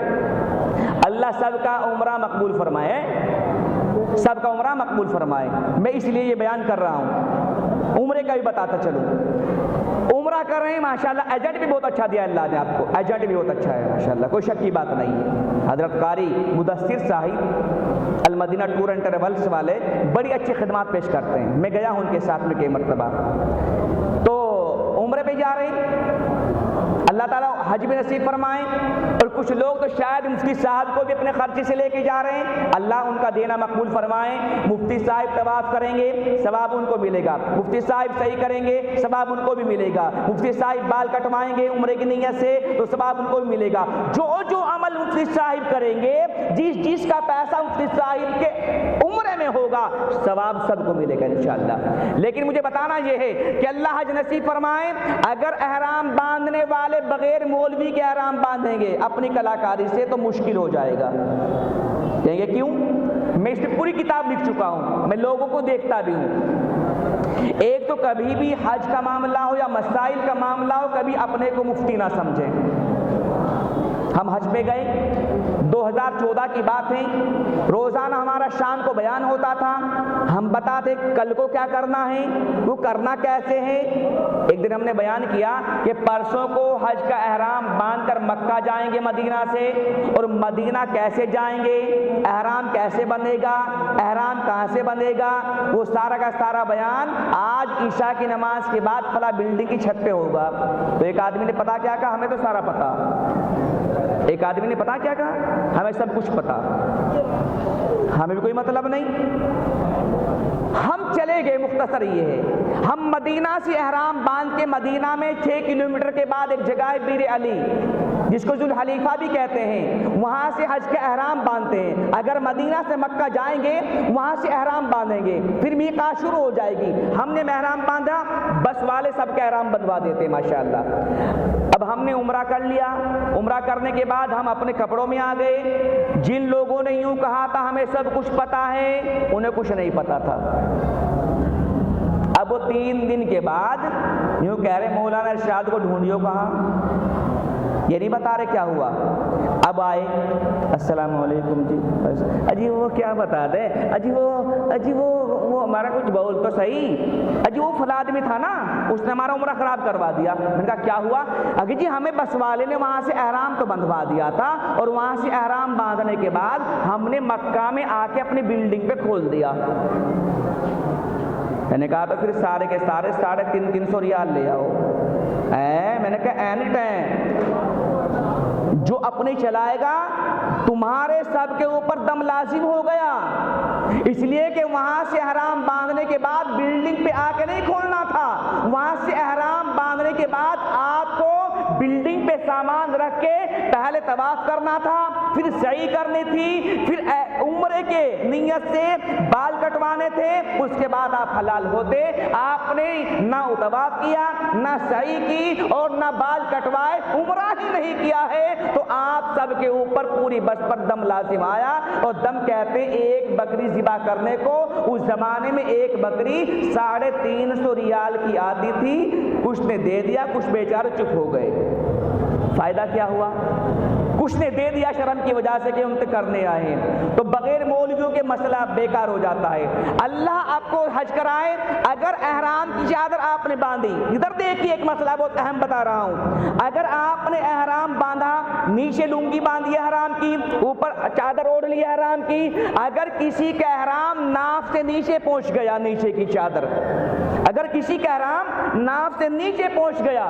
Speaker 2: اللہ سب کا عمرہ مقبول فرمائے، سب کا عمرہ مقبول فرمائے۔ میں اس لیے یہ بیان کر رہا ہوں، عمرے کا بھی بتاتا چلوں۔ عمرہ کر رہے ہیں ماشاءاللہ، ایجنٹ بھی بہت اچھا دیا اللہ نے آپ کو، ایجنٹ بھی بہت اچھا ہے ماشاءاللہ، کوئی شک کی بات نہیں ہے۔ حضرت قاری مدثر صاحب المدینہ ٹور اینڈ ٹریولز والے بڑی اچھی خدمات پیش کرتے ہیں، میں گیا ہوں ان کے ساتھ میں کئی مرتبہ۔ تو عمرے پہ جا رہے ہیں، اللہ تعالیٰ حج بھی نصیب فرمائیں، اور کچھ لوگ تو شاید مفتی صاحب کو بھی اپنے خرچے سے لے کے جا رہے ہیں، اللہ ان کا دینا مقبول فرمائیں۔ مفتی صاحب طواف کریں گے ثواب ان کو ملے گا، مفتی صاحب صحیح کریں گے ثواب ان کو بھی ملے گا، مفتی صاحب بال کٹوائیں گے عمرے کی نیت سے تو ثواب ان کو بھی ملے گا۔ جو عمل مفتی صاحب کریں گے، جس کا پیسہ مفتی صاحب کے عمرے میں ہوگا، ثواب سب کو ملے گا انشاءاللہ۔ لیکن مجھے بتانا یہ ہے کہ اللہ حج نصیب فرمائیں، اگر احرام باندھنے والے بغیر مولوی کے احرام باندھیں گے اپنی کلاکاری سے تو مشکل ہو جائے گا۔ کہیں گے کیوں؟ میں اس پہ پوری کتاب لکھ چکا ہوں، میں لوگوں کو دیکھتا بھی ہوں۔ ایک تو کبھی بھی حج کا معاملہ ہو یا مسائل کا معاملہ ہو، کبھی اپنے کو مفتی نہ سمجھیں۔ ہم حج پہ گئے، 2014 کی بات ہے، روزانہ ہمارا شام کو بیان ہوتا تھا، ہم بتاتے کل کو کیا کرنا ہے، وہ کرنا کیسے ہے۔ ایک دن ہم نے بیان کیا کہ پرسوں کو حج کا احرام باندھ کر مکہ جائیں گے مدینہ سے، اور مدینہ کیسے جائیں گے، احرام کیسے بندھے گا، احرام کہاں سے بندھے گا، وہ سارا کا سارا بیان آج عشاء کی نماز کے بعد فلاں بلڈنگ کی چھت پہ ہوگا۔ تو ایک آدمی نے پتا کیا کہا، ہمیں تو سارا پتا۔ ایک آدمی نے پتا کیا کہا، ہمیں سب کچھ پتا، ہمیں بھی کوئی مطلب نہیں۔ ہم چلے گئے، مختصر یہ ہے، ہم مدینہ سے احرام باندھ کے مدینہ میں 6 کلومیٹر کے بعد ایک جگہ ہے بیر علی، جس کو ذوالحلیفہ بھی کہتے ہیں، وہاں سے حج کا احرام باندھتے ہیں۔ اگر مدینہ سے مکہ جائیں گے وہاں سے احرام باندھیں گے، پھر میقات شروع ہو جائے گی۔ ہم نے احرام باندھا، بس والے سب کا احرام بندھوا دیتے ہیں ماشاءاللہ۔ اب ہم نے عمرہ کر لیا، عمرہ کرنے کے بعد ہم اپنے کپڑوں میں آ گئے۔ جن لوگوں نے یوں کہا تھا ہمیں سب کچھ پتا ہے، انہیں کچھ نہیں پتا تھا۔ اب وہ 3 دن کے بعد یوں کہہ رہے مولانا ارشاد کو ڈھونڈیو کہاں، یہ نہیں بتا رہے کیا ہوا۔ اب آئے، السلام علیکم جی، اجی وہ کیا بتا دے، اجی وہ ہمارا کچھ بول تو صحیح، اجی وہ فلاں آدمی تھا نا، اس نے ہمارا عمرہ خراب کروا دیا۔ میں نے کہا کیا ہوا؟ اگے جی ہمیں بس والے نے وہاں سے احرام تو بندھوا دیا تھا، اور وہاں سے احرام باندھنے کے بعد ہم نے مکہ میں آ کے اپنی بلڈنگ پہ کھول دیا۔ میں نے کہا تو پھر سارے کے سارے 350 ریال لے آؤ۔ میں نے کہا اینٹ ہے، جو اپنے چلائے گا تمہارے سب کے اوپر دم لازم ہو گیا، اس لیے کہ وہاں سے احرام باندھنے کے بعد بلڈنگ پہ آ کے نہیں کھولنا تھا، وہاں سے احرام باندھنے کے بعد آپ کو بلڈنگ پہ سامان رکھ کے پہلے طواف کرنا تھا، پھر سعی کرنی تھی، پھر عمرے کے نیت سے بال کٹوانے تھے، اس کے بعد آپ حلال ہوتے۔ آپ نے نہ طواف کیا، نہ سعی کی، اور نہ بال کٹوائے، عمرہ ہی نہیں کیا ہے، تو آپ سب کے اوپر پوری بس پر دم لازم آیا۔ اور دم کہتے ایک بکری ذبح کرنے کو، اس زمانے میں ایک بکری 350 ریال کی آتی تھی، کچھ نے دے دیا، کچھ بیچارے چپ ہو گئے۔ فائدہ کیا ہوا؟ کچھ نے دے دیا شرم کی وجہ سے کہ ہم تو کرنے آئے ہیں، تو بغیر مولویوں کے مسئلہ بیکار ہو جاتا ہے۔ اللہ آپ کو حج کرائے، اگر احرام کی چادر آپ نے باندھی، ادھر دیکھیے ایک مسئلہ بہت اہم بتا رہا ہوں، اگر آپ نے احرام باندھا، نیچے لنگی باندھی احرام کی، اوپر چادر اوڑھ لی احرام کی، اگر کسی کا احرام ناف سے نیچے پہنچ گیا، نیچے کی چادر اگر کسی کا احرام ناف سے نیچے پہنچ گیا،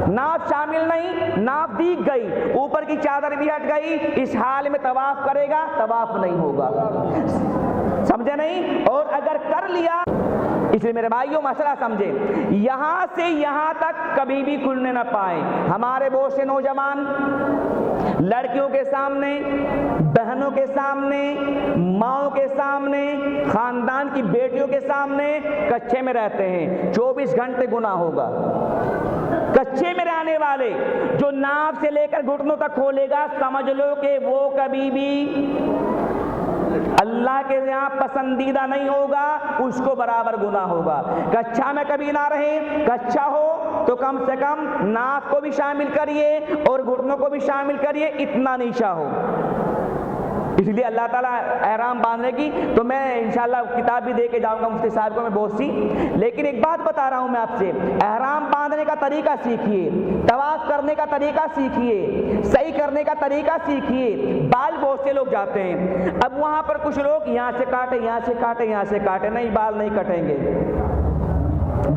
Speaker 2: ناف شامل نہیں، ناف دیکھ گئی، اوپر کی چادر بھی ہٹ گئی، اس حال میں طواف کرے گا، طواف نہیں ہوگا، سمجھے نہیں؟ اور اگر کر لیا، اس لیے میرے بھائیوں مسئلہ سمجھے، یہاں سے یہاں تک کبھی بھی کھلنے نہ پائیں۔ ہمارے بہت سے نوجوان لڑکیوں کے سامنے، بہنوں کے سامنے، ماؤں کے سامنے، خاندان کی بیٹیوں کے سامنے کچھے میں رہتے ہیں، 24 گھنٹے گناہ ہوگا۔ کچھے میں رہنے والے جو ناف سے لے کر گھٹنوں تک کھولے گا، سمجھ لو کہ وہ کبھی بھی اللہ کے یہاں پسندیدہ نہیں ہوگا، اس کو برابر گناہ ہوگا۔ کچھا میں کبھی نہ رہے، کچھا ہو تو کم سے کم ناف کو بھی شامل کریے اور گھٹنوں کو بھی شامل کریے، اتنا نیچا ہو۔ اس لیے اللہ تعالیٰ احرام باندھنے کی تو میں انشاءاللہ کتاب بھی دے کے جاؤں گا مفتی صاحب کو میں بہت سی، لیکن ایک بات بتا رہا ہوں میں آپ سے، احرام باندھنے کا طریقہ سیکھیے، طواف کرنے کا طریقہ سیکھیے، صحیح کرنے کا طریقہ سیکھیے۔ بال بہت سے لوگ جاتے ہیں، اب وہاں پر کچھ لوگ یہاں سے کاٹے، یہاں سے کاٹے، یہاں سے کاٹے، نہیں، بال نہیں کٹیں گے،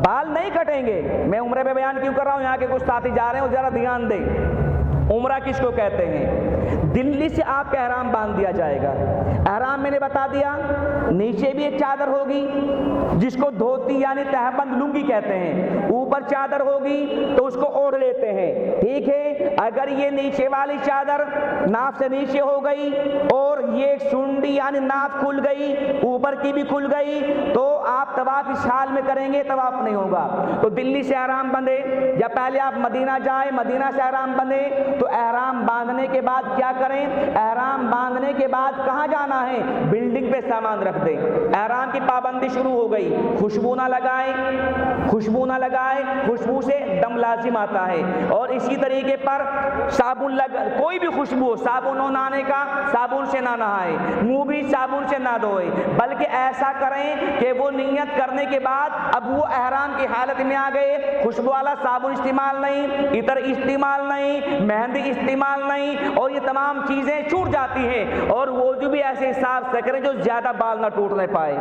Speaker 2: بال نہیں کٹیں گے۔ میں عمرے میں بیان کیوں کر رہا ہوں؟ یہاں کے کچھ ساتھی جا رہے ہیں، ذرا دھیان دیں۔ عمرہ کس کو کہتے ہیں؟ دلی سے آپ کا احرام باندھ دیا جائے گا۔ احرام میں نے بتا دیا، نیچے بھی ایک چادر ہوگی جس کو دھوتی یعنی تہبند لنگی کہتے ہیں، اوپر چادر ہوگی تو اس کو اوڑھ لیتے ہیں، ٹھیک ہے؟ اگر یہ نیچے والی چادر ناف سے نیچے ہو گئی اور یہ سنڈی یعنی ناف کھل گئی، اوپر کی بھی کھل گئی، تو آپ طواف اس حال میں کریں گے، طواف نہیں ہوگا۔ تو دلی سے احرام بندھے یا پہلے آپ مدینہ جائیں، مدینہ سے احرام بندھے، تو احرام باندھنے کے بعد کیا کریں؟ احرام باندھنے کے بعد کہاں جانا ہے؟ بلڈنگ پہ سامان رکھ دیں۔ احرام کی پابندی شروع ہو گئی، خوشبو نہ لگائیں، خوشبو نہ لگائیں، خوشبو سے دم لازم آتا ہے، اور اسی طریقے پر صابن کوئی بھی خوشبو ہو، صابن ہو نہانے کا، صابن سے نہ نہائے، منہ بھی صابن سے نہ دھوئے، بلکہ ایسا کریں کہ وہ نیت کرنے کے بعد اب وہ احرام کی حالت میں آ گئے، خوشبو والا صابن استعمال نہیں، عطر استعمال نہیں، مہندی استعمال نہیں، اور یہ تمام چیزیں چھوٹ جاتی ہیں۔ اور وضو بھی ایسے حساب سے کریں جو زیادہ بال نہ ٹوٹنے پائے،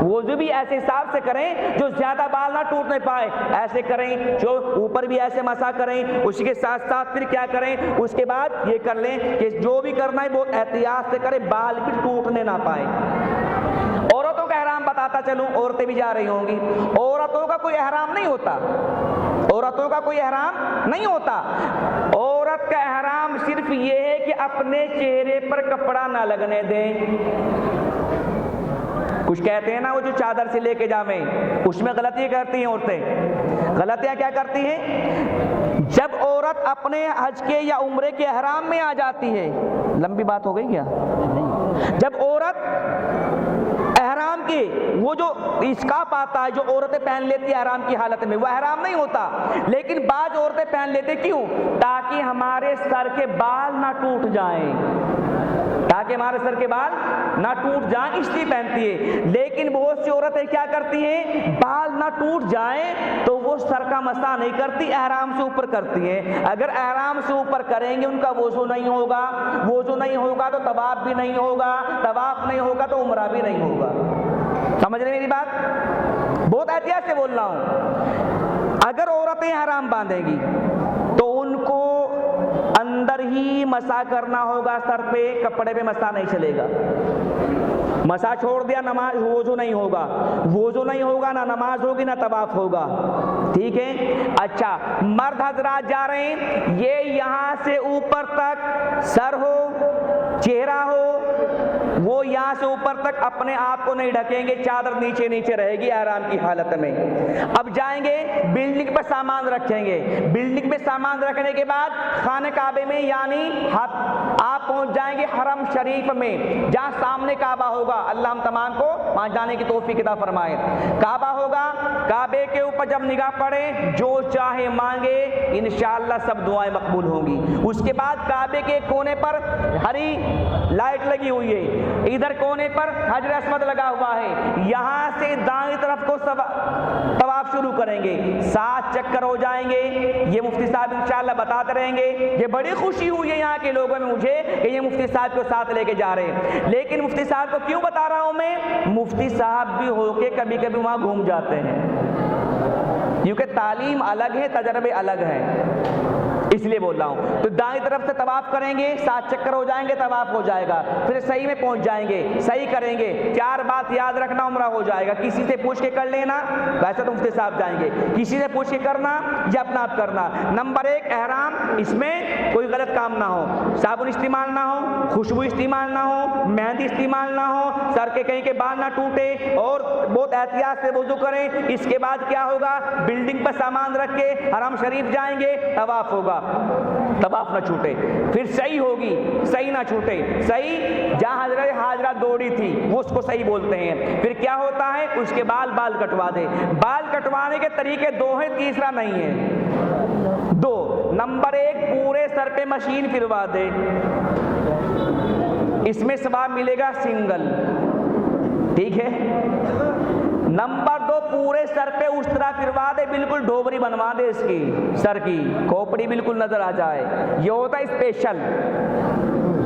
Speaker 2: وضو بھی ایسے حساب سے کریں جو زیادہ بال نہ ٹوٹنے پائے، ایسے کریں جو اوپر بھی ایسے مسا کریں، اس کے ساتھ ساتھ پھر کیا کریں؟ اس کے بعد یہ کر لیں کہ جو بھی کرنا ہے وہ احتیاط سے کریں، بال بھی ٹوٹنے نہ پائیں۔ عورتوں کا احرام بتاتا چلوں، عورتیں بھی جا رہی ہوں گی، عورتوں کا کوئی احرام نہیں ہوتا، عورتوں کا کوئی احرام نہیں ہوتا۔ عورت کا احرام صرف یہ ہے کہ اپنے چہرے پر کپڑا نہ لگنے دیں۔ کچھ کہتے ہیں نا وہ جو چادر سے لے کے جاویں، اس میں غلطی کرتی ہیں عورتیں۔ غلطیاں کیا کرتی ہیں؟ جب عورت اپنے حج کے یا عمرے کے احرام میں آ جاتی ہے، لمبی بات ہو گئی کیا؟ جب عورت احرام کے وہ جو اسکارف آتا ہے جو عورتیں پہن لیتی ہیں احرام کی حالت میں، وہ احرام نہیں ہوتا، لیکن بعض عورتیں پہن لیتے، کیوں؟ تاکہ ہمارے سر کے بال نہ ٹوٹ جائیں، تاکہ ہمارے سر کے بال نہ ٹوٹ جائیں، اس لیے پہنتی ہے۔ لیکن بہت سی عورتیں کیا کرتی ہیں؟ بال نہ ٹوٹ جائیں تو وہ سر کا مسح نہیں کرتی، احرام سے اوپر کرتی ہیں۔ اگر احرام سے اوپر کریں گے ان کا وضو نہیں ہوگا، وضو نہیں ہوگا تو طواف بھی نہیں ہوگا، طواف نہیں ہوگا تو عمرہ بھی نہیں ہوگا۔ سمجھ رہے میری بات؟ بہت احتیاط سے بول رہا ہوں۔ اگر عورتیں احرام باندھیں گی تو ان کو اندر ہی مسح کرنا ہوگا، سر پہ، کپڑے پہ مسح نہیں چلے گا۔ مسح چھوڑ دیا، نماز وضو نہیں ہوگا، وضو نہیں ہوگا، نہ نماز ہوگی نہ طواف ہوگا، ٹھیک ہے؟ اچھا، مرد حضرات جا رہے ہیں، یہ یہاں سے اوپر تک سر ہو، چہرہ ہو، وہ یہاں سے اوپر تک اپنے آپ کو نہیں ڈھکیں گے، چادر نیچے نیچے رہے گی احرام کی حالت میں۔ اب جائیں گے بلڈنگ پہ سامان رکھیں گے، بلڈنگ پہ سامان رکھنے کے بعد خانہ کعبے میں یعنی آپ پہنچ جائیں گے حرم شریف میں، جہاں سامنے کعبہ ہوگا۔ اللہ ہم تمام کو وہاں جانے کی توفیق عطا فرمائے۔ کعبہ ہوگا، کعبے کے اوپر جب نگاہ پڑے جو چاہے مانگے، انشاءاللہ سب دعائیں مقبول ہوں گی۔ اس کے بعد کعبے کے کونے پر ہری لائٹ لگی ہوئی ہے، ادھر کونے پر حجر اسود لگا ہوا ہے، یہاں سے دائیں طرف کو طواف شروع کریں گے، 7 چکر ہو جائیں گے۔ یہ مفتی صاحب انشاءاللہ بتاتے رہیں گے۔ یہ بڑی خوشی ہوئی ہے یہاں کے لوگوں میں مجھے کہ یہ مفتی صاحب کو ساتھ لے کے جا رہے ہیں۔ لیکن مفتی صاحب کو کیوں بتا رہا ہوں میں؟ مفتی صاحب بھی ہو کے کبھی کبھی وہاں گھوم جاتے ہیں، کیونکہ تعلیم الگ ہے، تجربے الگ ہیں، اس لیے بول رہا ہوں۔ تو دائیں طرف سے طواف کریں گے، 7 چکر ہو جائیں گے، طواف ہو جائے گا، پھر صحیح میں پہنچ جائیں گے، صحیح کریں گے، 4 بات یاد رکھنا، عمرہ ہو جائے گا۔ کسی سے پوچھ کے کر لینا، ویسے تو مفتی صاحب جائیں گے، کسی سے پوچھ کے کرنا یا اپنا آپ کرنا۔ نمبر 1 احرام، اس میں کوئی غلط کام نہ ہو، صابن استعمال نہ ہو، خوشبو استعمال نہ ہو، مہندی استعمال نہ ہو، سر کے کہیں کے بال نہ ٹوٹے، اور بہت احتیاط سے وضو کریں۔ اس کے بعد کیا ہوگا؟ بلڈنگ پر سامان رکھ کے حرم شریف جائیں گے، طواف ہوگا، طواف نہ چھوٹے، پھر صحیح ہوگی، صحیح نہ چھوٹے، صحیح جہاں حضرت حاجرہ دوڑی تھی وہ اس کو صحیح بولتے ہیں۔ پھر کیا ہوتا ہے؟ اس کے بال کٹوا دے۔ بال کٹوانے کے طریقے 2 ہیں، تیسرا نہیں ہے۔ 2 نمبر 1 پورے سر پہ مشین پھروا دے، اس میں ثواب ملے گا سنگل، ٹھیک ہے۔ نمبر 2 پورے سر پہ اس طرح پھروا دے، بالکل ڈھوبری بنوا دے، اس کی سر کی کھوپڑی بالکل نظر آ جائے۔ یہ ہوتا ہے اسپیشل،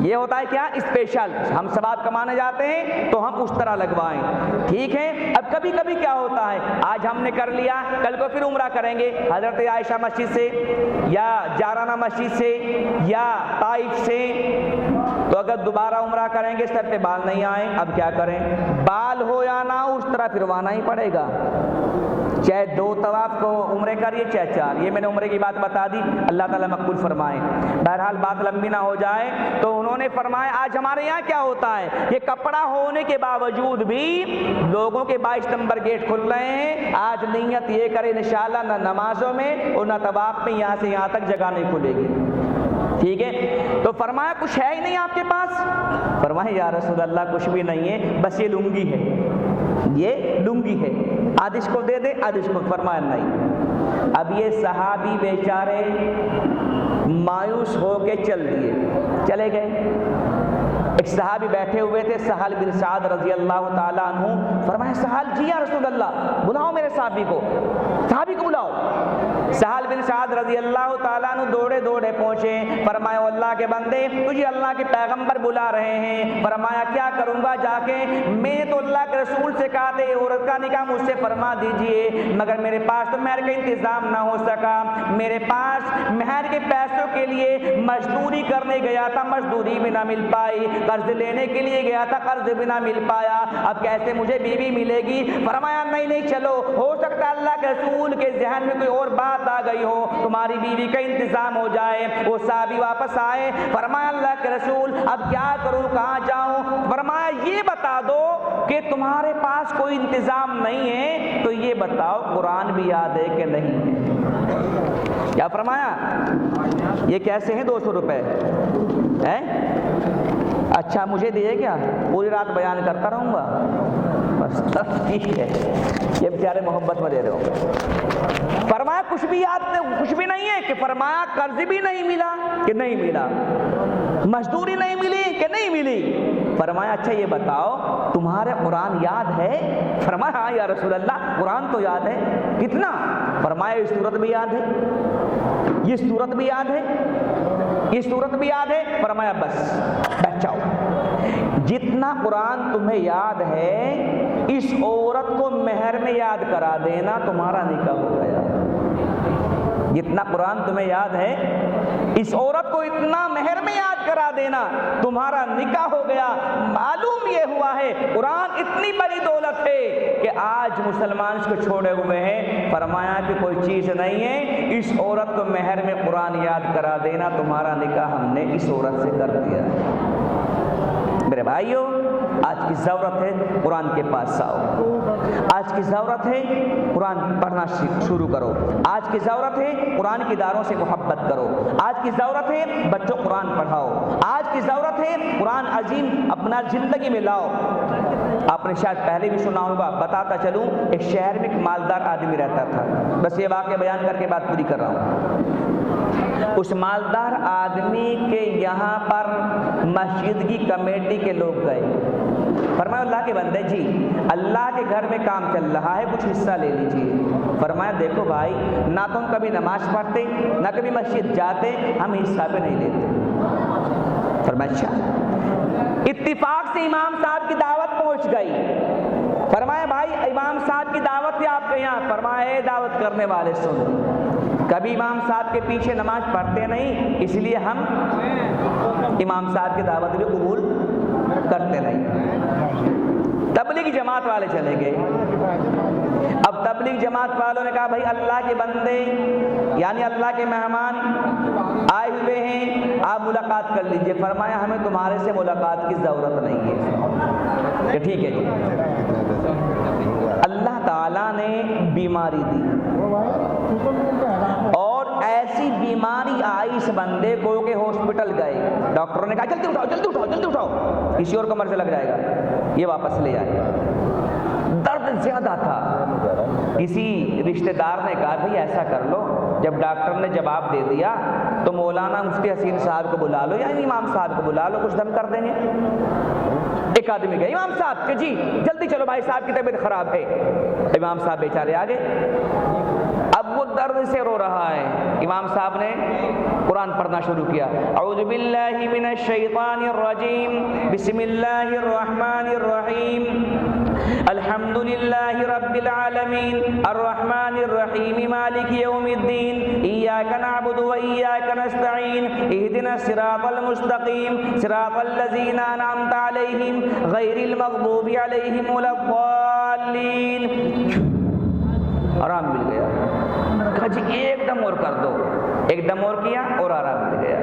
Speaker 2: یہ ہوتا ہے کیا؟ اسپیشل۔ ہم ثواب کمانے جاتے ہیں تو ہم اس طرح لگوائیں، ٹھیک ہے۔ اب کبھی کبھی کیا ہوتا ہے، آج ہم نے کر لیا، کل کو پھر عمرہ کریں گے حضرت عائشہ مسجد سے یا جارانہ مسجد سے یا طائف سے، تو اگر دوبارہ عمرہ کریں گے سر پہ بال نہیں آئے، اب کیا کریں؟ بال ہو یا نہ ہو، اس طرح پھروانا ہی پڑے گا، چاہے 2 طواف کو عمرے کریے چاہے 4۔ یہ میں نے عمرے کی بات بتا دی، اللہ تعالیٰ مقبول فرمائے۔ بہرحال بات لمبی نہ ہو جائے، تو انہوں نے فرمایا آج ہمارے یہاں کیا ہوتا ہے، یہ کپڑا ہونے کے باوجود بھی لوگوں کے 22 نمبر گیٹ کھل رہے ہیں۔ آج نیت یہ کرے انشاءاللہ نہ نمازوں میں اور نہ طواف میں، یہاں سے یہاں تک جگہ نہیں کھلے گی، ٹھیک ہے۔ تو فرمایا کچھ ہے ہی نہیں آپ کے پاس؟ فرمایا یا رسول اللہ کچھ بھی نہیں ہے، بس یہ لنگی ہے، یہ لنگی ہے، آدش کو دے دے، آدش کو۔ فرمایا نہیں۔ اب یہ صحابی بیچارے مایوس ہو کے چلے گئے۔ ایک صحابی بیٹھے ہوئے تھے، سہل بن سعد رضی اللہ تعالیٰ عنہ۔ فرمایا سہل جی یا رسول اللہ، بلاؤ میرے صحابی کو بلاؤ۔ سہل بن سعد رضی اللہ تعالیٰ عنہ دوڑے پہنچے، فرمایا اللہ کے بندے تجھے اللہ کے پیغمبر بلا رہے ہیں۔ فرمایا کیا کروں گا جا کے؟ میں تو اللہ کے رسول سے کہا تھا عورت کا نکاح مجھ سے فرما دیجئے، مگر میرے پاس تو مہر کا انتظام نہ ہو سکا، میرے پاس مہر کے پیسوں کے لیے مزدوری کرنے گیا تھا، مزدوری بھی نہ مل پائی، قرض لینے کے لیے گیا تھا، قرض بھی نہ مل پایا، اب کیسے مجھے بیوی ملے گی؟ فرمایا نہیں چلو، ہو سکتا ہے اللہ کے رسول کے ذہن میں کوئی اور بات آ گئی ہو، تمہاری بیوی کا انتظام ہو جائے۔ وہ صحابی واپس آئے، فرمایا اللہ کے رسول اب کیا کروں، کہاں جاؤں؟ فرمایا یہ بتا دو کہ تمہارے پاس کوئی انتظام نہیں ہے تو یہ بتاؤ قرآن بھی یاد ہے کہ نہیں ہے؟ کیا فرمایا؟ یہ کیسے ہیں 200 روپے ہیں؟ اچھا مجھے دیے کیا؟ پوری رات بیان کرتا رہوں گا؟ بس ٹھیک ہے، یہ بیچارے محبت میں دے رہے ہو۔ فرمایا کچھ بھی یاد کچھ بھی نہیں ہے کہ؟ فرمایا قرض بھی نہیں ملا کہ نہیں ملا، مزدوری نہیں ملی کہ نہیں ملی؟ فرمایا اچھا یہ بتاؤ تمہارے قرآن یاد ہے؟ فرمایا ہاں یا رسول اللہ قرآن تو یاد ہے۔ کتنا؟ فرمایا یہ سورت بھی یاد ہے، یہ سورت بھی یاد ہے، یہ سورت بھی یاد ہے۔ فرمایا بس بیٹھ جاؤ، جتنا قرآن تمہیں یاد ہے اس عورت کو مہر میں یاد کرا دینا، تمہارا نکاح ہو گیا۔ جتنا قرآن تمہیں یاد ہے اس عورت کو اتنا مہر میں یاد کرا دینا، تمہارا نکاح ہو گیا۔ معلوم یہ ہوا ہے قرآن اتنی بڑی دولت ہے کہ آج مسلمان اس کو چھوڑے ہوئے ہیں۔ فرمایا کہ کوئی چیز نہیں ہے، اس عورت کو مہر میں قرآن یاد کرا دینا، تمہارا نکاح ہم نے اس عورت سے کر دیا ہے۔ میرے بھائیوں آج کی ضرورت ہے قرآن کے پاس آؤ، آج کی ضرورت ہے قرآن پڑھنا شروع کرو، آج کی ضرورت ہے قرآن کی اداروں سے محبت کرو، آج کی ضرورت ہے بچوں قرآن پڑھاؤ، آج کی ضرورت ہے قرآن عظیم اپنا زندگی میں لاؤ۔ آپ نے شاید پہلے بھی سنا ہوگا، بتاتا چلوں، ایک شہر میں ایک مالدار آدمی رہتا تھا، بس یہ واقعہ بیان کر کے بات پوری کر رہا ہوں۔ اس مالدار آدمی کے یہاں پر مسجد کی کمیٹی کے لوگ گئے، فرمایا اللہ کے بندے جی اللہ کے گھر میں کام چل رہا ہے، کچھ حصہ لے لیجیے۔ فرمایا دیکھو بھائی نہ تم کبھی نماز پڑھتے نہ کبھی مسجد جاتے، ہم حصہ پہ نہیں لیتے۔ فرمایا اچھا۔ اتفاق سے امام صاحب کی دعوت پہنچ گئی، فرمایا بھائی امام صاحب کی دعوت ہے آپ کے یہاں. فرمایا اے دعوت کرنے والے سن، کبھی امام صاحب کے پیچھے نماز پڑھتے نہیں، اس لیے ہم امام صاحب کی دعوت بھی قبول کرتے نہیں. تبلیغ جماعت والے چلے گئے. اب تبلیغ جماعت والوں نے کہا بھائی اللہ کے بندے یعنی اللہ کے مہمان آئے ہوئے ہیں، آپ ملاقات کر لیجئے. فرمایا ہمیں تمہارے سے ملاقات کی ضرورت نہیں ہے. کہ ٹھیک ہے جی. اللہ تعالیٰ نے بیماری دی اور ایسی بیماری آئی اس بندے کو کہ ہاسپٹل گئے. ڈاکٹروں نے کہا جلدی اٹھاؤ جلدی اٹھاؤ جلدی اٹھاؤ، کسی اور کمر سے لگ جائے گا، یہ واپس لے آئے. درد زیادہ تھا. کسی رشتہ دار نے کہا بھئی ایسا کر لو، جب ڈاکٹر نے جواب دے دیا تو مولانا مفتی حسین صاحب کو بلا لو، یعنی امام صاحب کو بلا لو، کچھ دم کر دیں گے. ایک آدمی گئے امام صاحب کہ جی جلدی چلو بھائی صاحب کی طبیعت خراب ہے. امام صاحب بیچارے آگے. اب وہ درد سے رو رہا ہے. امام صاحب نے قرآن پڑھنا شروع کیا. اعوذ باللہ من الشیطان الرجیم، بسم اللہ الرحمن الرحیم، الحمد للہ رب العالمین الرحمن الرحیم مالک یوم الدین، ایاک نعبد و ایاک نستعین، اہدنا الصراط المستقیم، صراط الذین انعمت علیہم غیر المغضوب علیہم ولا الضالین. آرام مل گیا. کہا جی ایک دم اور کر دو. ایک دم اور کیا اور آرام مل گیا.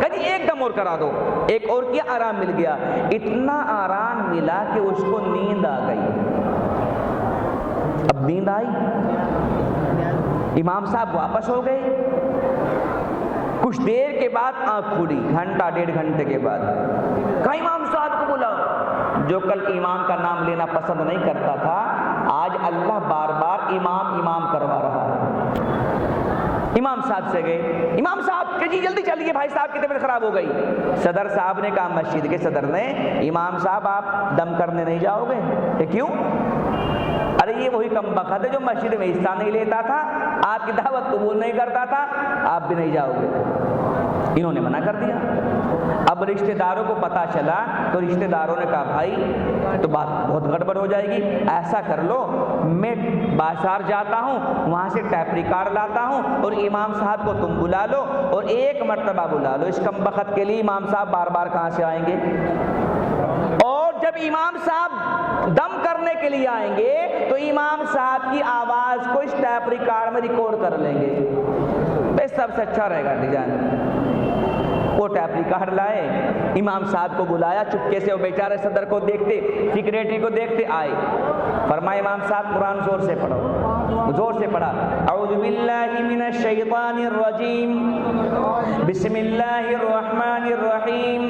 Speaker 2: کہا جی ایک دم اور کرا دو. ایک اور کیا، آرام مل گیا. اتنا آرام ملا کہ اس کو نیند آ گئی. اب نیند آئی، امام صاحب واپس ہو گئے. کچھ دیر کے بعد آنکھ کھلی، گھنٹہ ڈیڑھ گھنٹے کے بعد. کہا امام صاحب کو بلاؤ. جو کل امام کا نام لینا پسند نہیں کرتا تھا، آج اللہ بار بار امام امام کروا رہا ہے. امام صاحب سے گئے. امام صاحب کہ جی جلدی چلیے بھائی صاحب کی طبیعت خراب ہو گئی. صدر صاحب نے کہا، مسجد کے صدر نے، امام صاحب آپ دم کرنے نہیں جاؤ گے؟ کہ کیوں؟ ارے یہ وہی کم بخت ہے جو مسجد میں حصہ نہیں لیتا تھا، آپ کی دعوت قبول نہیں کرتا تھا، آپ بھی نہیں جاؤ گے. انہوں نے منع کر دیا. اب رشتہ داروں کو پتا چلا تو رشتہ داروں نے کہا بھائی تو بات بہت گڑبڑ ہو جائے گی. ایسا کر لو میں بازار جاتا ہوں، وہاں سے ٹیپ ریکارڈ لاتا ہوں اور امام صاحب کو تم بلا لو اور ایک مرتبہ بلا لو. اس کم بخت کے لیے امام صاحب بار بار کہاں سے آئیں گے؟ اور جب امام صاحب دم کرنے کے لیے آئیں گے تو امام صاحب کی آواز کو اس ٹیپ ریکارڈ میں ریکارڈ کر لیں گے. بس سب سے اچھا رہے گا ڈیزائن. وہ ٹیپ ریکارڈ لائے، امام صاحب کو بلایا. چپکے سے وہ بیچارے صدر کو دیکھتے، سیکریٹری کو دیکھتے آئے. فرمایا امام صاحب قرآن زور سے پڑھو. زور سے پڑھا. اعوذ باللہ من الشیطان الرجیم، بسم اللہ الرحمن الرحیم،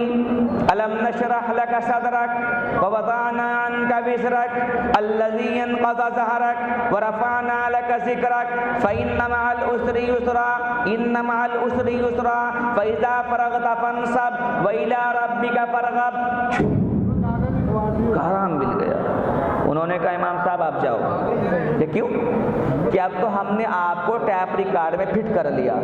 Speaker 2: الم نشرح لک صدرک ووضعنا عنک وزرک الذی انقض ظہرک ورفعنا لک ذکرک فإن مع العسر یسرا ان مع العسر یسرا فإذا فرغت فانصب وإلی ربک فارغب. آرام مل گیا. انہوں نے کہا امام صاحب آپ جاؤ. کہ کیوں؟ کہ اب تو ہم نے آپ کو ٹیپ ریکارڈ میں فٹ کر لیا،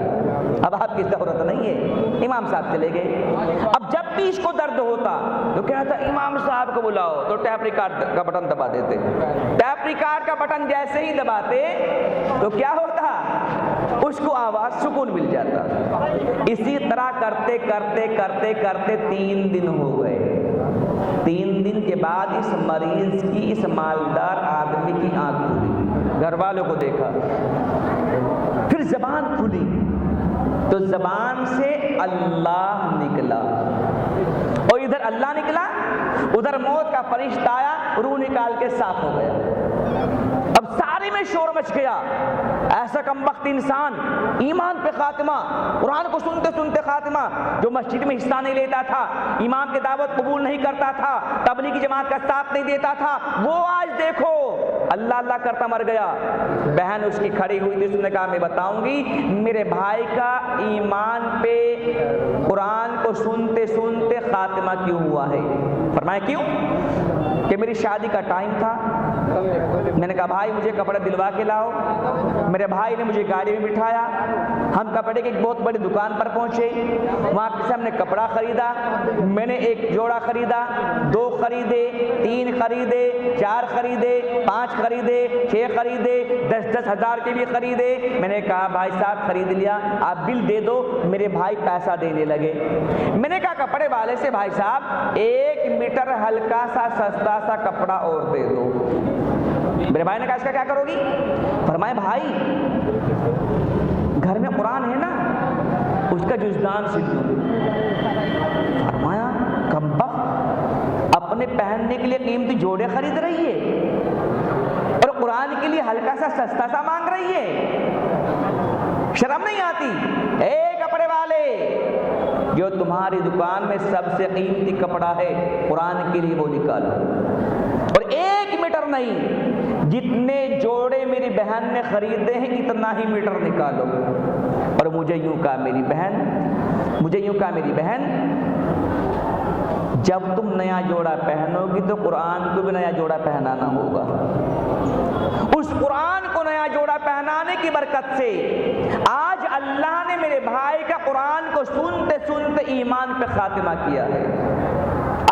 Speaker 2: اب آپ کی ضرورت نہیں ہے. امام صاحب چلے گئے. اب جب بھی اس کو درد ہوتا تو کہتا امام صاحب کو بلاؤ، تو ٹیپ ریکارڈ کا بٹن دبا دیتے. ٹیپ ریکارڈ کا بٹن جیسے ہی دباتے تو کیا ہوتا؟ اس کو آواز سکون مل جاتا. اسی طرح کرتے کرتے کرتے کرتے 3 دن ہو گئے. 3 دن کے بعد اس مریض کی، اس مالدار آدمی کی آنکھ کھلی. گھر والوں کو دیکھا. پھر زبان کھلی تو زبان سے اللہ نکلا. اور ادھر اللہ نکلا، ادھر موت کا فرشتہ آیا، روح نکال کے صاف ہو گیا. اب سارے میں شور مچ گیا. ایسا کمبخت انسان، ایمان پہ خاتمہ، قرآن کو سنتے سنتے خاتمہ، جو مسجد میں حصہ نہیں لیتا تھا، امام کی دعوت قبول نہیں کرتا تھا، تبلیغی جماعت کا ساتھ نہیں دیتا تھا، وہ آج دیکھو اللہ اللہ کرتا مر گیا. بہن اس کی کھڑی ہوئی تھی، اس نے کہا میں بتاؤں گی میرے بھائی کا ایمان پہ قرآن کو سنتے سنتے خاتمہ کیوں ہوا ہے. فرمایا کیوں؟ کہ میری شادی کا ٹائم تھا. میں نے کہا بھائی مجھے کپڑے دلوا کے لاؤ. میرے بھائی نے مجھے گاڑی میں بٹھایا. ہم کپڑے کی ایک بہت بڑی دکان پر پہنچے. وہاں سے ہم نے کپڑا خریدا. میں نے 1 جوڑا خریدا, 2 خریدے, 3 خریدے, 4 خریدے, 5 خریدے, 6 خریدے, 10-10 ہزار کے بھی خریدے. میں نے کہا بھائی صاحب خرید لیا, آپ بل دے دو. میرے بھائی پیسہ دینے لگے. میں نے کہا کپڑے والے سے بھائی صاحب 1 میٹر ہلکا سا سستا سا کپڑا اور دے دو. میرے بھائی نے کہا اس کا کیا کرو گی؟ فرمائے بھائی گھر میں قرآن ہے نا, اس کا جزدان سل دوں. فرمایا کم بخت, اپنے پہننے کے لیے قیمتی جوڑے خرید رہی ہے اور قرآن کے لیے ہلکا سا سستا سا مانگ رہی ہے, شرم نہیں آتی؟ اے کپڑے والے, جو تمہاری دکان میں سب سے قیمتی کپڑا ہے قرآن کے لیے وہ نکالو, اور 1 میٹر نہیں, جتنے جوڑے میری بہن نے خریدے ہیں اتنا ہی میٹر نکالو. اور مجھے یوں کہا میری بہن جب تم نیا جوڑا پہنو گی تو قرآن کو بھی نیا جوڑا پہنانا ہوگا. اس قرآن کو نیا جوڑا پہنانے کی برکت سے آج اللہ نے میرے بھائی کا قرآن کو سنتے سنتے ایمان پہ خاتمہ کیا ہے.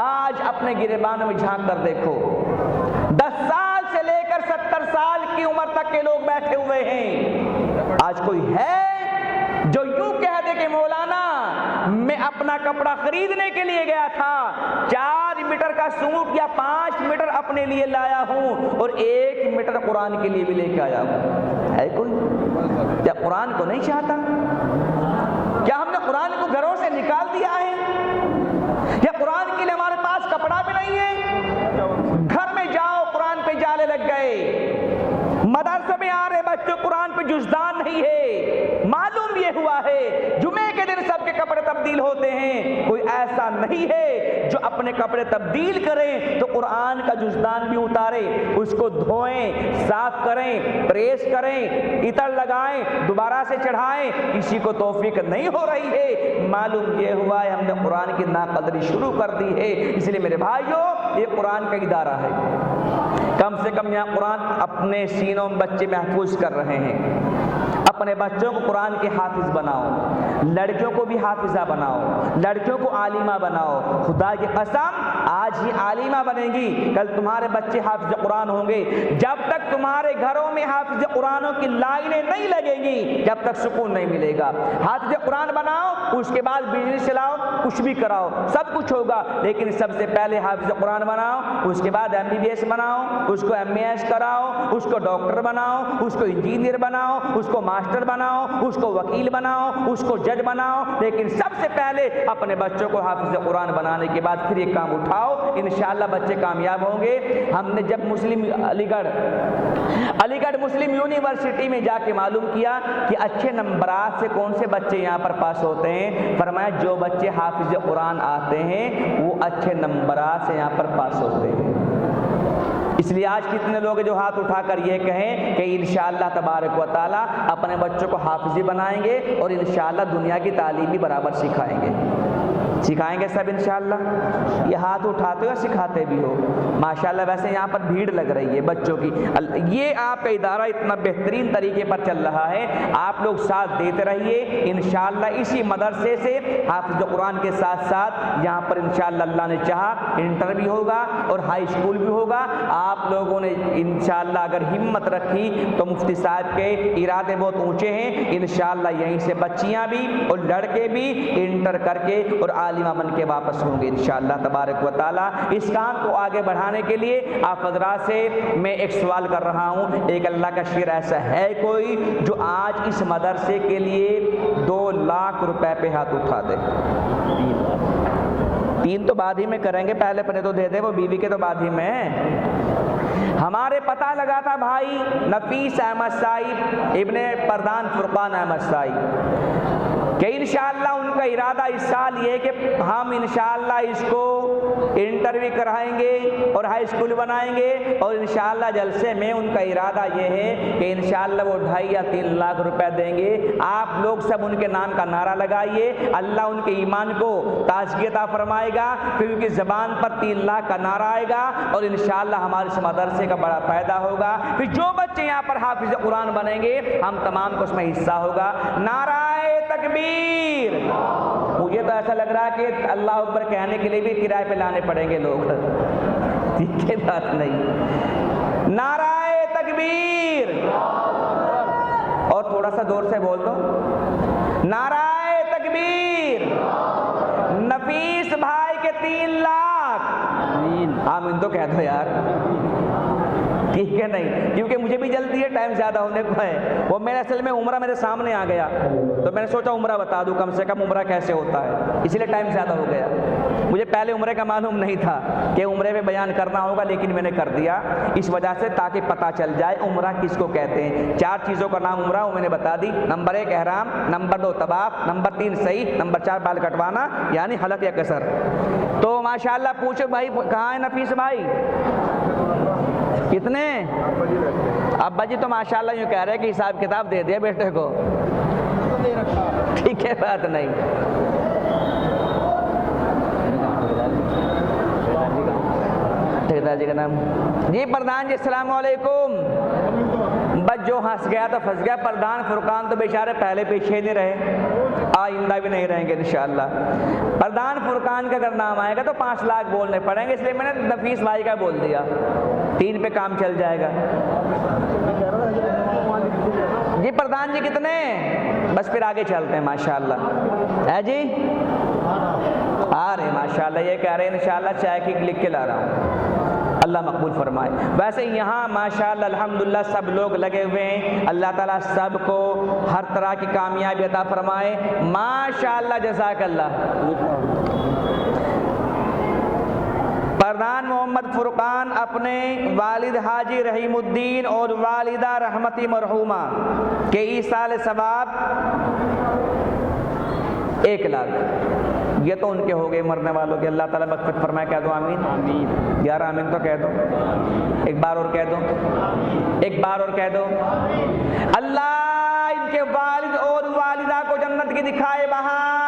Speaker 2: آج اپنے گریبانوں میں جھانک کر دیکھو, 10 سال سے لے کر 70 سال کی عمر تک کے لوگ بیٹھے ہوئے ہیں. آج کوئی ہے جو یوں کہہ دے کہ مولانا میں اپنا کپڑا خریدنے کے لیے گیا تھا, 4 میٹر کا سوٹ یا 5 میٹر اپنے لیے لایا ہوں اور 1 میٹر قرآن کے لیے بھی لے کے آیا ہوں؟ ہے کوئی؟ کیا قرآن کو نہیں چاہتا؟ کیا ہم نے قرآن کو گھروں سے نکال دیا ہے؟ یا قرآن کے لیے ہمارے پاس کپڑا بھی نہیں ہے؟ گھر میں جاؤ قرآن پہ جالے لگ گئے, مدرسے میں آ رہے بچوں قرآن پہ جزدان نہیں ہے. معلوم یہ ہوا ہے جمعے کے دن سب کے کپڑے تبدیل ہوتے ہیں, کوئی ایسا نہیں ہے جو اپنے کپڑے تبدیل کریں تو قرآن کا جزدان بھی اتارے, اس کو دھوئیں, صاف کریں, پریس کریں, عطر لگائیں, دوبارہ سے چڑھائیں. کسی کو توفیق نہیں ہو رہی ہے. معلوم یہ ہوا ہے ہم نے قرآن کی ناقدری شروع کر دی ہے. اس لیے میرے بھائیوں یہ قرآن کا ادارہ ہے, کم سے کم یہاں قرآن اپنے سینوں میں بچے محفوظ کر رہے ہیں. اپنے بچوں کو قرآن کے حافظ بناؤ, لڑکیوں کو بھی حافظہ بناؤ, لڑکیوں کو عالمہ بناؤ. خدا کی قسم آج ہی عالمہ بنے گی, کل تمہارے بچے حافظ قرآن ہوں گے. جب تک تمہارے گھروں میں حافظ قرآنوں کی لائنیں نہیں لگیں گی جب تک سکون نہیں ملے گا. حافظ قرآن بناؤ, اس کے بعد بزنس چلاؤ, کچھ بھی کراؤ, سب کچھ ہوگا, لیکن سب سے پہلے حافظ قرآن بناؤ, اس کے بعد MBBS بناؤ, اس کو MAS کراؤ, اس کو ڈاکٹر بناؤ, اس کو انجینئر بناؤ, اس کو ماسٹر بناؤ, اس کو وکیل بناؤ, اس کو جج بناؤ. لیکن سب سے پہلے اپنے بچوں کو حافظ قرآن بنانے کے بعد پھر یہ کام اٹھاؤ, انشاءاللہ بچے کامیاب ہوں گے. ہم نے جب علی گڑھ مسلم یونیورسٹی میں جا کے معلوم کیا کہ اچھے نمبرات سے کون سے بچے یہاں پر پاس ہوتے ہیں, فرمایا جو بچے حافظ قرآن آتے ہیں وہ اچھے نمبرات سے یہاں پر پاس ہوتے ہیں. اس لیے آج کتنے لوگ جو ہاتھ اٹھا کر یہ کہیں کہ انشاءاللہ تبارک و تعالی اپنے بچوں کو حافظی بنائیں گے اور انشاءاللہ دنیا کی تعلیم بھی برابر سکھائیں گے سب انشاءاللہ. یہ ہاتھ اٹھاتے ہو سکھاتے بھی ہو ماشاءاللہ. ویسے یہاں پر بھیڑ لگ رہی ہے بچوں کی. یہ آپ کا ادارہ اتنا بہترین طریقے پر چل رہا ہے, آپ لوگ ساتھ دیتے رہیے. انشاءاللہ اسی مدرسے سے حافظ قرآن کے ساتھ ساتھ یہاں پر انشاءاللہ اللہ نے چاہا انٹر بھی ہوگا اور ہائی اسکول بھی ہوگا. آپ لوگوں نے انشاءاللہ اگر ہمت رکھی تو مفتی صاحب کے ارادے بہت اونچے ہیں. انشاءاللہ یہیں سے بچیاں بھی اور لڑکے بھی انٹر کر کے اور عالمہ بن کے واپس ہوں گے انشاءاللہ تبارک و تعالی. اس کام کو آگے بڑھانے کے لیے آپ حضرات سے میں ایک سوال کر رہا ہوں, ایک اللہ کا شیر ایسا ہے کوئی جو آج اس مدرسے کے لیے 2 لاکھ روپے پہ ہاتھ اٹھا دے؟ 3 تو بعد ہی میں کریں گے, پہلے اپنے تو دے دے, وہ بیوی کے تو بعد ہی میں. ہمارے پتہ لگا تھا بھائی نفیس احمد صاحب ابن پردان فرقان احمد صاحب, کہ انشاءاللہ ان کا ارادہ اس سال یہ ہے کہ ہم انشاءاللہ اس کو انٹرویو کرائیں گے اور ہائی اسکول بنائیں گے، اور انشاءاللہ جلسے میں ان کا ارادہ یہ ہے کہ انشاءاللہ وہ 2.5 یا 3 لاکھ روپے دیں گے۔ آپ لوگ سب ان کے نام کا نعرہ لگائیے، اللہ ان کے ایمان کو تازگی عطا فرمائے گا، پھر ان کی زبان پر 3 لاکھ کا نعرہ آئے گا، اور انشاءاللہ ہمارے اس مدرسے کا بڑا فائدہ ہوگا۔ پھر جو بچے یہاں پر حافظ قرآن بنیں گے ہم تمام کو اس میں حصہ ہوگا۔ نعرہ تکبیر! مجھے تو ایسا لگ رہا ہے کہ اللہ اکبر کہنے کے لیے بھی کرائے پہ لانے پڑیں گے لوگ، ٹھیک ہے بات نہیں؟ نعرہ تکبیر! اور تھوڑا سا زور سے بول دو، نعرہ تکبیر! نفیس بھائی کے 3 لاکھ، آمین تو کہہ دو یار، ٹھیک ہے نہیں؟ کیونکہ مجھے بھی جلدی ہے، ٹائم زیادہ ہونے کو ہے۔ وہ میرے اصل میں عمرہ میرے سامنے آ گیا تو میں نے سوچا عمرہ بتا دوں، کم سے کم عمرہ کیسے ہوتا ہے، اسی لیے ٹائم زیادہ ہو گیا۔ مجھے پہلے عمرے کا معلوم نہیں تھا کہ عمرے میں بیان کرنا ہوگا، لیکن میں نے کر دیا اس وجہ سے تاکہ پتہ چل جائے عمرہ کس کو کہتے ہیں۔ 4 چیزوں کا نام عمرہ وہ میں نے بتا دی، نمبر 1 احرام، نمبر 2 طواف، نمبر 3 سعی، نمبر 4 بال کٹوانا یعنی حلق یا قصر۔ تو ماشاءاللہ پوچھو بھائی کہاں ہے نفیس بھائی؟ کتنے؟ ابا جی تو ماشاءاللہ یوں کہہ رہے کہ حساب کتاب دے دیا بیٹے کو، ٹھیک ہے بات نہیں؟ ٹھیکیدار جی کا نام جی پردھان جی السلام علیکم۔ بس جو ہنس گیا تو پھنس گیا، پردھان فرقان تو بیچارے پہلے پیچھے نہیں رہے، آئندہ بھی نہیں رہیں گے انشاءاللہ۔ پردھان فرقان کا اگر نام آئے گا تو 5 لاکھ بولنے پڑیں گے، اس لیے میں نے نفیس بھائی کا بول دیا، 3 پہ کام چل جائے گا۔ جی پردھان جی کتنے؟ بس پھر آگے چلتے ہیں ماشاءاللہ۔ ہے جی آ رہے ماشاءاللہ، یہ کہہ رہے ہیں انشاءاللہ چائے کی لکھ کے لا رہا ہوں، اللہ مقبول فرمائے۔ ویسے یہاں ماشاءاللہ الحمدللہ سب لوگ لگے ہوئے ہیں، اللہ تعالیٰ سب کو ہر طرح کی کامیابی عطا فرمائے، ماشاءاللہ جزاک اللہ۔ پردھان محمد فرقان اپنے والد حاجی رحیم الدین اور والدہ رحمتی مرحومہ کے ایصال ثواب 1 لاکھ، یہ تو ان کے ہو گئے مرنے والوں کے، اللہ تعالیٰ مغفرت فرمائے۔ کہہ دو آمین؟ آمین یار، آمین تو کہہ دو، ایک بار اور کہہ دو، ایک بار اور کہہ دو۔ اللہ ان کے والد اور والدہ کو جنت کی دکھائے بہار۔